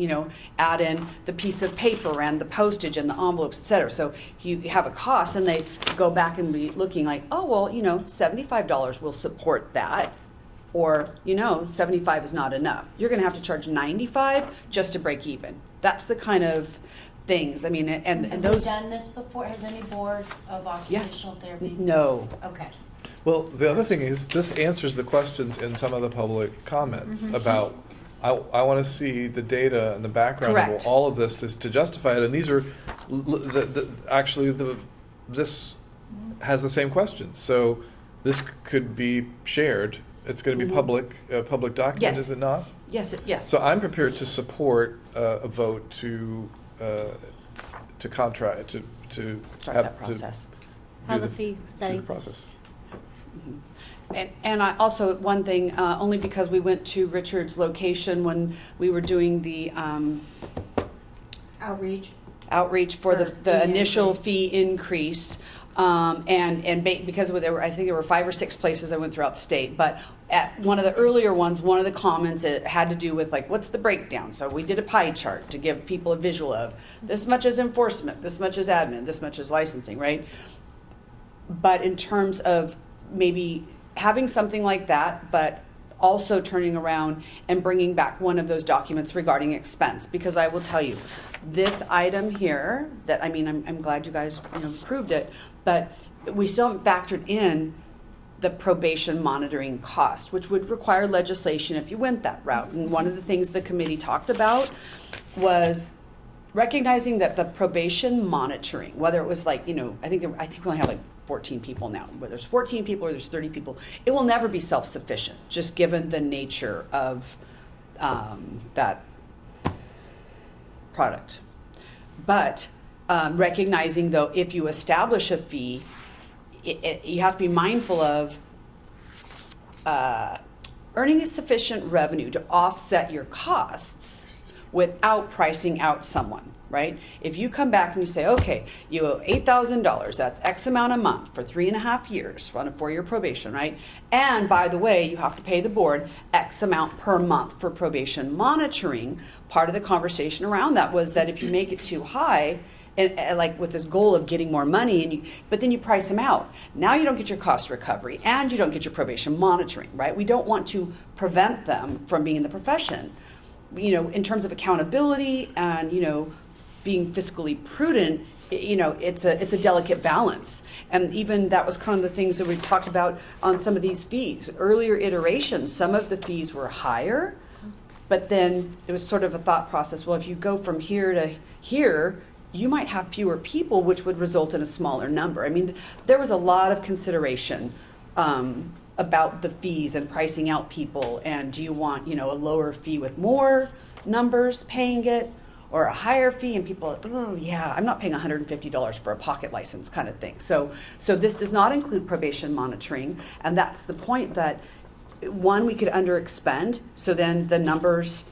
add in the piece of paper and the postage and the envelopes, et cetera. So you have a cost, and they go back and be looking like, oh, well, $75 will support that, or, 75 is not enough. You're gonna have to charge 95 just to break even. That's the kind of things, and Have those. you done this before? Has any board of occupational therapy? No. Okay. Well, the other thing is, this answers the questions in some of the public comments about, I want to see the data and the background Correct. of all of this to justify it. And these are, this has the same questions. So this could be shared. It's going to be a public document, Yes. is it not? Yes, yes. So I'm prepared to support a vote to contract, to Start have that process. do How's the fee study? do the process. And I also, one thing, only because we went to Richard's location when we were doing the Outreach. outreach for the For fee initial increase. fee increase. Because there were, I think there were 5 or 6 places I went throughout the state, but at one of the earlier ones, one of the comments, it had to do with like, what's the breakdown? So we did a pie chart to give people a visual of this much is enforcement, this much is admin, this much is licensing, right? But in terms of maybe having something like that, but also turning around and bringing back one of those documents regarding expense, because I will tell you, this item here, that, I'm glad you guys, approved it, but we still haven't factored in the probation monitoring cost, which would require legislation if you went that route. And one of the things the committee talked about was recognizing that the probation monitoring, whether it was like, I think we only have like 14 people now, whether there's 14 people or there's 30 people, it will never be self-sufficient, just given the nature of that product. But recognizing, though, if you establish a fee, you have to be mindful of earning a sufficient revenue to offset your costs without pricing out someone, right? If you come back and you say, okay, you owe $8,000, that's X amount a month for 3.5 years on a 4-year probation, right? And by the way, you have to pay the board X amount per month for probation monitoring. Part of the conversation around that was that if you make it too high, and like with this goal of getting more money, but then you price them out. Now you don't get your cost recovery, and you don't get your probation monitoring, right? We don't want to prevent them from being in the profession. In terms of accountability and, being fiscally prudent, it's a delicate balance. And even that was kind of the things that we talked about on some of these fees. Earlier iterations, some of the fees were higher, but then it was sort of a thought process. Well, if you go from here to here, you might have fewer people, which would result in a smaller number. There was a lot of consideration about the fees and pricing out people. And do you want, a lower fee with more numbers paying it, or a higher fee and people, oh yeah, I'm not paying $150 for a pocket license kind of thing. So this does not include probation monitoring, and that's the point that, one, we could underexpend, so then the numbers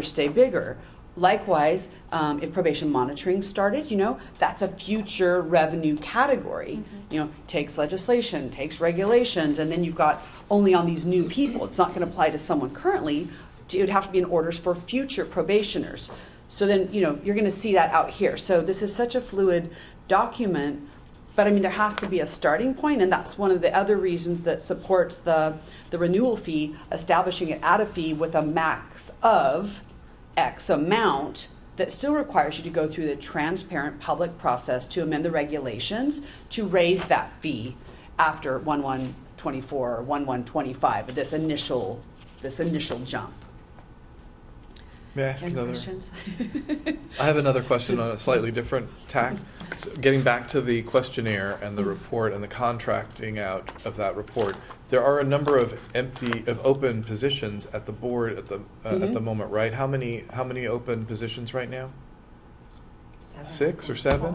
stay bigger. Likewise, if probation monitoring started, that's a future revenue category. Takes legislation, takes regulations, and then you've got only on these new people. It's not going to apply to someone currently. It would have to be in orders for future probationers. So then, you're going to see that out here. So this is such a fluid document, but there has to be a starting point, and that's one of the other reasons that supports the renewal fee, establishing it at a fee with a max of X amount that still requires you to go through the transparent public process to amend the regulations to raise that fee after 1/1/24 or 1/1/25, this initial jump. May I ask Any another? questions? I have another question on a slightly different tack. So getting back to the questionnaire and the report and the contracting out of that report, there are a number of open positions at the board at the Mhm. moment, right? How many open positions right now? 6 or 7?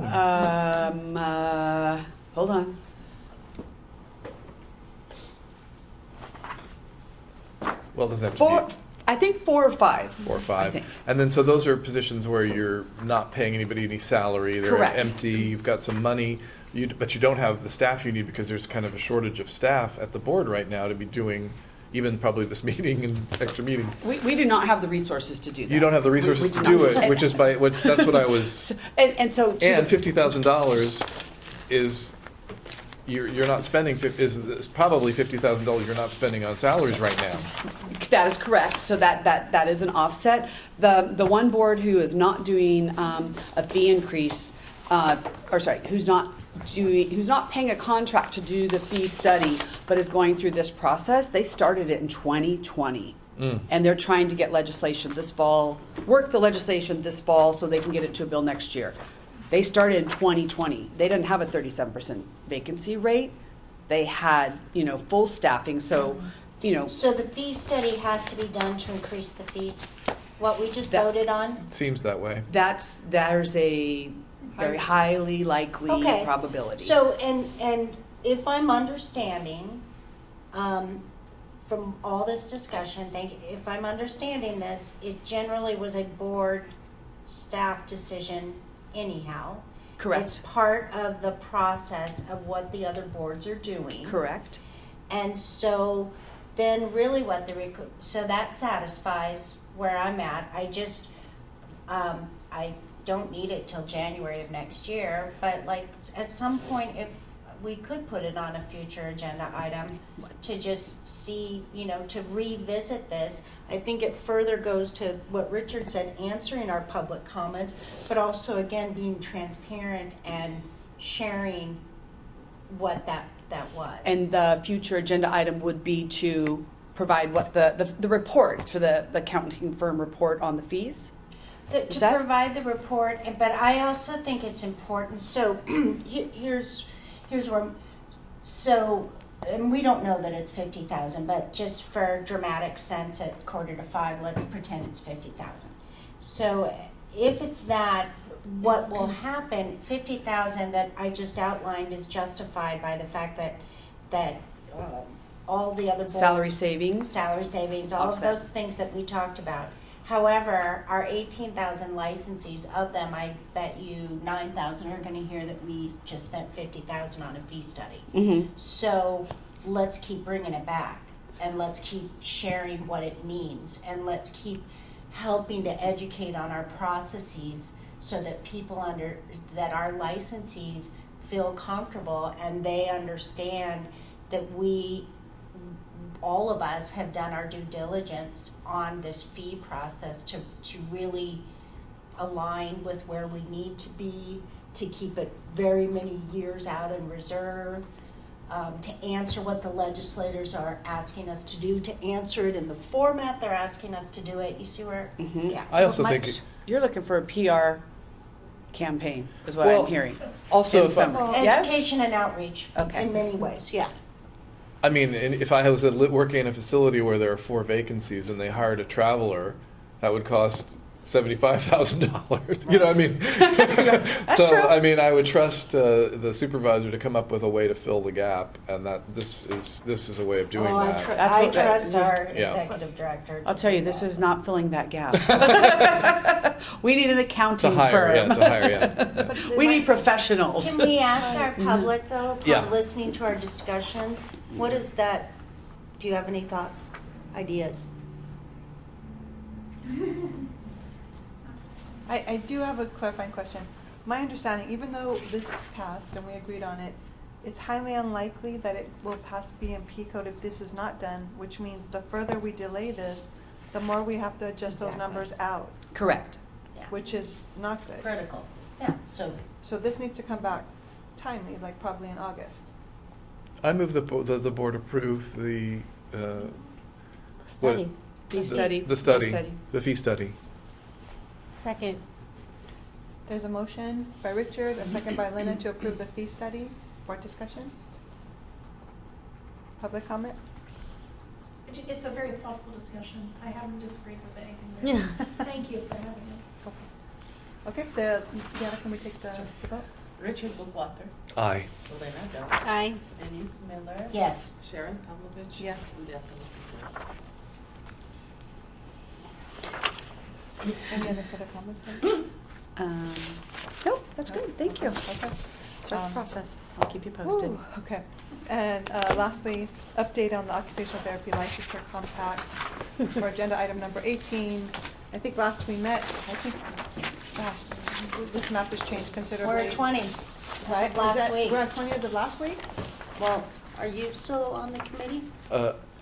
Hold on. Well, it doesn't have to be I think 4 or 5. 4 or I 5. think. And then so those are positions where you're not paying anybody any salary. They're Correct. empty. You've got some money, but you don't have the staff you need because there's kind of a shortage of staff at the board right now to be doing even probably this meeting and extra meetings. We do not have the resources to do that. You don't have the resources We to do do not. it, that's what I was. So, and so to And the- $50,000 is you're not spending is probably $50,000 you're not spending on salaries right now. That is correct. So that is an offset. The one board who is not doing a fee increase, who's not paying a contract to do the fee study, but is going through this process. They started it in 2020. And they're trying to get legislation this fall, work the legislation this fall so they can get it to a bill next year. They started in 2020. They didn't have a 37% vacancy rate. They had, full staffing. So, So the fee study has to be done to increase the fees? What we just That- voted on? It seems that way. there's a very highly likely Okay. probability. So, and if I'm understanding, from all this discussion, if I'm understanding this, it generally was a board staff decision anyhow. Correct. It's part of the process of what the other boards are doing. Correct. And so then really what so that satisfies where I'm at. I just, I don't need it till January of next year, but like at some point, if we could put it on a future agenda item to just see, to revisit this. I think it further goes to what Richard said, answering our public comments, but also again, being transparent and sharing what that was. And the future agenda item would be to provide what the report for the accounting firm report on the fees? To provide the report, but I also think it's important, so here's where, so, and we don't know that it's 50,000, but just for dramatic sense at 4:45, let's pretend it's 50,000. So if it's that, what will happen, 50,000 that I just outlined is justified by the fact that all the other boards. Salary savings? All of Offset. those things that we talked about. However, our 18,000 licensees, of them, I bet you 9,000 are going to hear that we just spent 50,000 on a fee study. Mm-hmm. So let's keep bringing it back, and let's keep sharing what it means, and let's keep helping to educate on our processes so that that our licensees feel comfortable and they understand that all of us have done our due diligence on this fee process to really align with where we need to be, to keep it very many years out in reserve, to answer what the legislators are asking us to do, to answer it in the format they're asking us to do it. You see where? Mhm. Yeah. I also think You're looking for a PR campaign, is what Well, I'm hearing. also In if I'm- summary. Yes? Education and outreach Okay. in many ways, yeah. I mean, and if I was working in a facility where there are 4 vacancies and they hired a traveler, that would cost $75,000. You know, I mean, so true. I mean, I would trust the supervisor to come up with a way to fill the gap, and that this is a way of doing I that. That's I what- trust our Yeah. executive director. I'll to tell you, do this that. is not filling that gap. We need an accounting To hire, firm. yeah, to hire, yeah. But We my- need professionals. Can we ask our public, though, upon Yeah. listening to our discussion, what is that? Do you have any thoughts, ideas? I do have a clarifying question. My understanding, even though this is passed and we agreed on it, it's highly unlikely that it will pass BMP code if this is not done, which means the further we delay this, the more we have to adjust those Exactly. numbers out, Correct. Yeah. which is not good. Critical, yeah, so. So this needs to come back timely, like probably in August. I move the board approve the Study. Fee the- study. the study, Fee study. the fee study. Second. There's a motion by Richard, a second by Lena to approve the fee study for discussion. public comment? It's a very thoughtful discussion. I haven't disagreed with anything. Yeah. Thank you for having it. Okay, Deanna, can we take the vote? Richard Buchwalter, Aye. Elena Bell, Aye. Denise Miller. Yes. Sharon Pavlovich. Yes. And Beata Lopez. Any other further comments? Mary? No, that's good, thank you. Okay. Start the process, I'll keep you posted. Whew, okay. And lastly, update on the occupational therapy licensure compact for agenda item number 18. I think last we met, gosh, this map has changed considerably. We're at 20, Right? as of last week. We're at 20 as of last week? Well, are you still on the committee?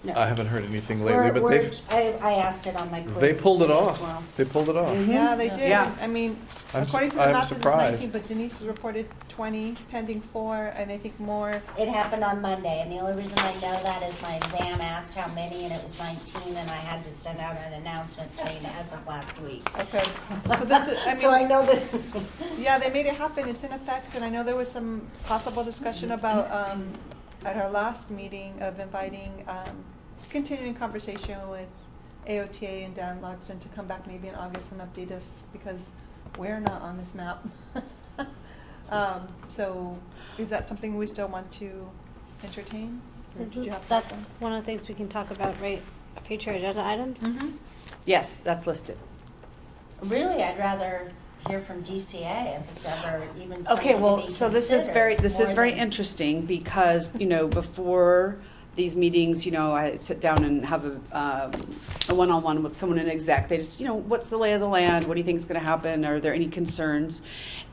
No. I haven't heard anything lately, but I asked it on my quiz they pulled it today off. as well. They pulled it off. Yeah, they did. Yeah. I mean, I'm according to I'm the map, it's surprised. 19, but Denise has reported 20, pending 4, and I think more. It happened on Monday, and the only reason I know that is my exam asked how many, and it was 19, and I had to send out an announcement saying as of last week. Okay. So this is, I mean. So I know that. Yeah, they made it happen, it's in effect, and I know there was some possible discussion about, at our last meeting of inviting, continuing conversation with AOTA and Dan Logston to come back maybe in August and update us, because we're not on this map. So, is that something we still want to entertain? Or did you have That's something? one of the things we can talk about, right? Future agenda items? Mm-hmm. Yes, that's listed. Really, I'd rather hear from DCA if it's ever even Okay, something to well, be so this is very considered more than- interesting because, before these meetings, I sit down and have a one-on-one with someone in exec. They just, what's the lay of the land? What do you think is going to happen? Are there any concerns?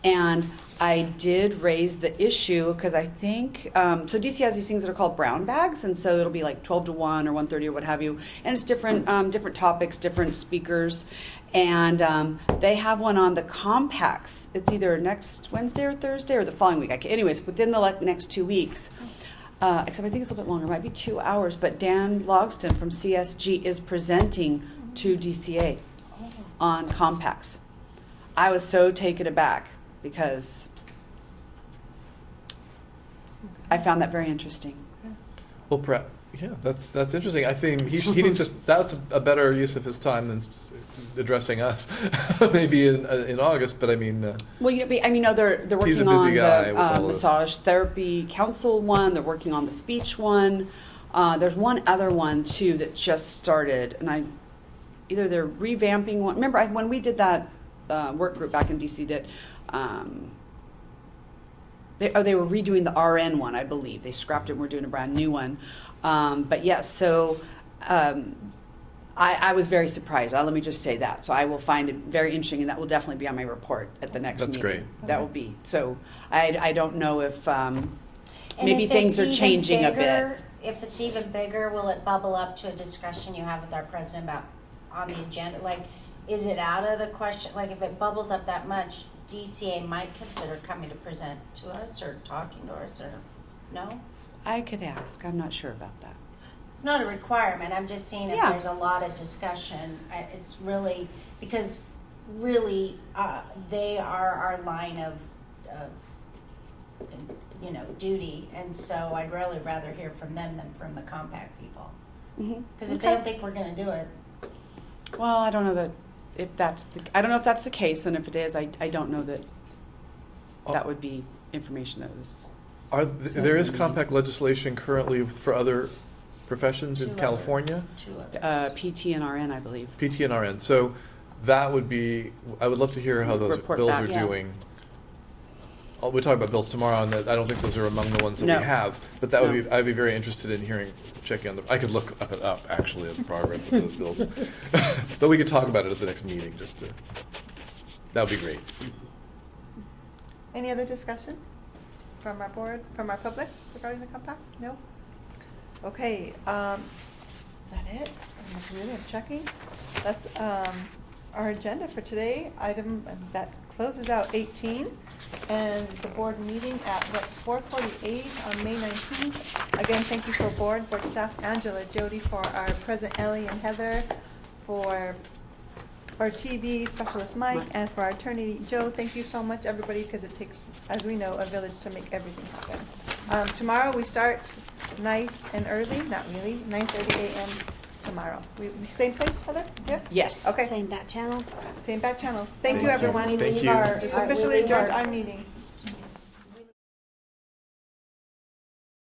And I did raise the issue because I think, so DC has these things that are called brown bags, and so it'll be like 12 to 1 or 1:30 or what have you. And it's different topics, different speakers. And they have one on the compacts. It's either next Wednesday or Thursday or the following week. Anyways, within the next 2 weeks. Except I think it's a little bit longer. It might be 2 hours. But Dan Logston from CSG is presenting to DCA on compacts. I was so taken aback because I found that very interesting. Well, yeah, that's interesting. I think he needs to. That's a better use of his time than addressing us. Maybe in August, but I mean. Well, they're working He's a busy on guy the with all this. massage therapy council one. They're working on the speech one. There's one other one too that just started, and either they're revamping one. Remember when we did that work group back in DC that. They were redoing the RN one, I believe. They scrapped it and we're doing a brand new one. But yes, so I was very surprised. Let me just say that. So I will find it very interesting, and that will definitely be on my report at the next That's meeting. great. That will be. So I don't know if And maybe if things it's are even changing a bigger- bit. If it's even bigger, will it bubble up to a discussion you have with our president about on the agenda? Like, is it out of the question? Like, if it bubbles up that much, DCA might consider coming to present to us or talking to us, or no? I could ask. I'm not sure about that. Not a requirement, I'm just seeing if Yeah. there's a lot of discussion. It's really, because really, they are our line of duty, and so I'd really rather hear from them than from the compact people. Mm-hmm. Because if they don't think we're gonna do it, Well, I don't know that if that's the case, and if it is, I don't know that that would be information that was. There is compact legislation currently for other professions in Two California, PT and RN, I believe. PT and RN. So that would be. I would love to hear how those Report bills back. are Yeah. doing. We'll talk about bills tomorrow, and I don't think those are among the ones that No. we have. But that would No. be. I'd be very interested in checking on the. I could look up actually at the progress of those bills, but we could talk about it at the next meeting. That would be great. Any other discussion from our board, from our public regarding the compact? No? Okay, is that it? I'm checking. That's our agenda for today. Item that closes out 18, and the board meeting at 4:48 on May 19th. Again, thank you for board staff, Angela, Jody, for our present Ellie and Heather, for for our TV specialist Mike, and for our attorney Joe. Thank you so much, everybody, because it takes, as we know, a village to make everything happen. Tomorrow we start nice and early, not really, 9:30 a.m. tomorrow. Same place, Heather? Yeah? Yes. Okay, Same bat channel. same back channel. Thank you, Thank you. everyone. Thank you. It's officially adjourned our meeting.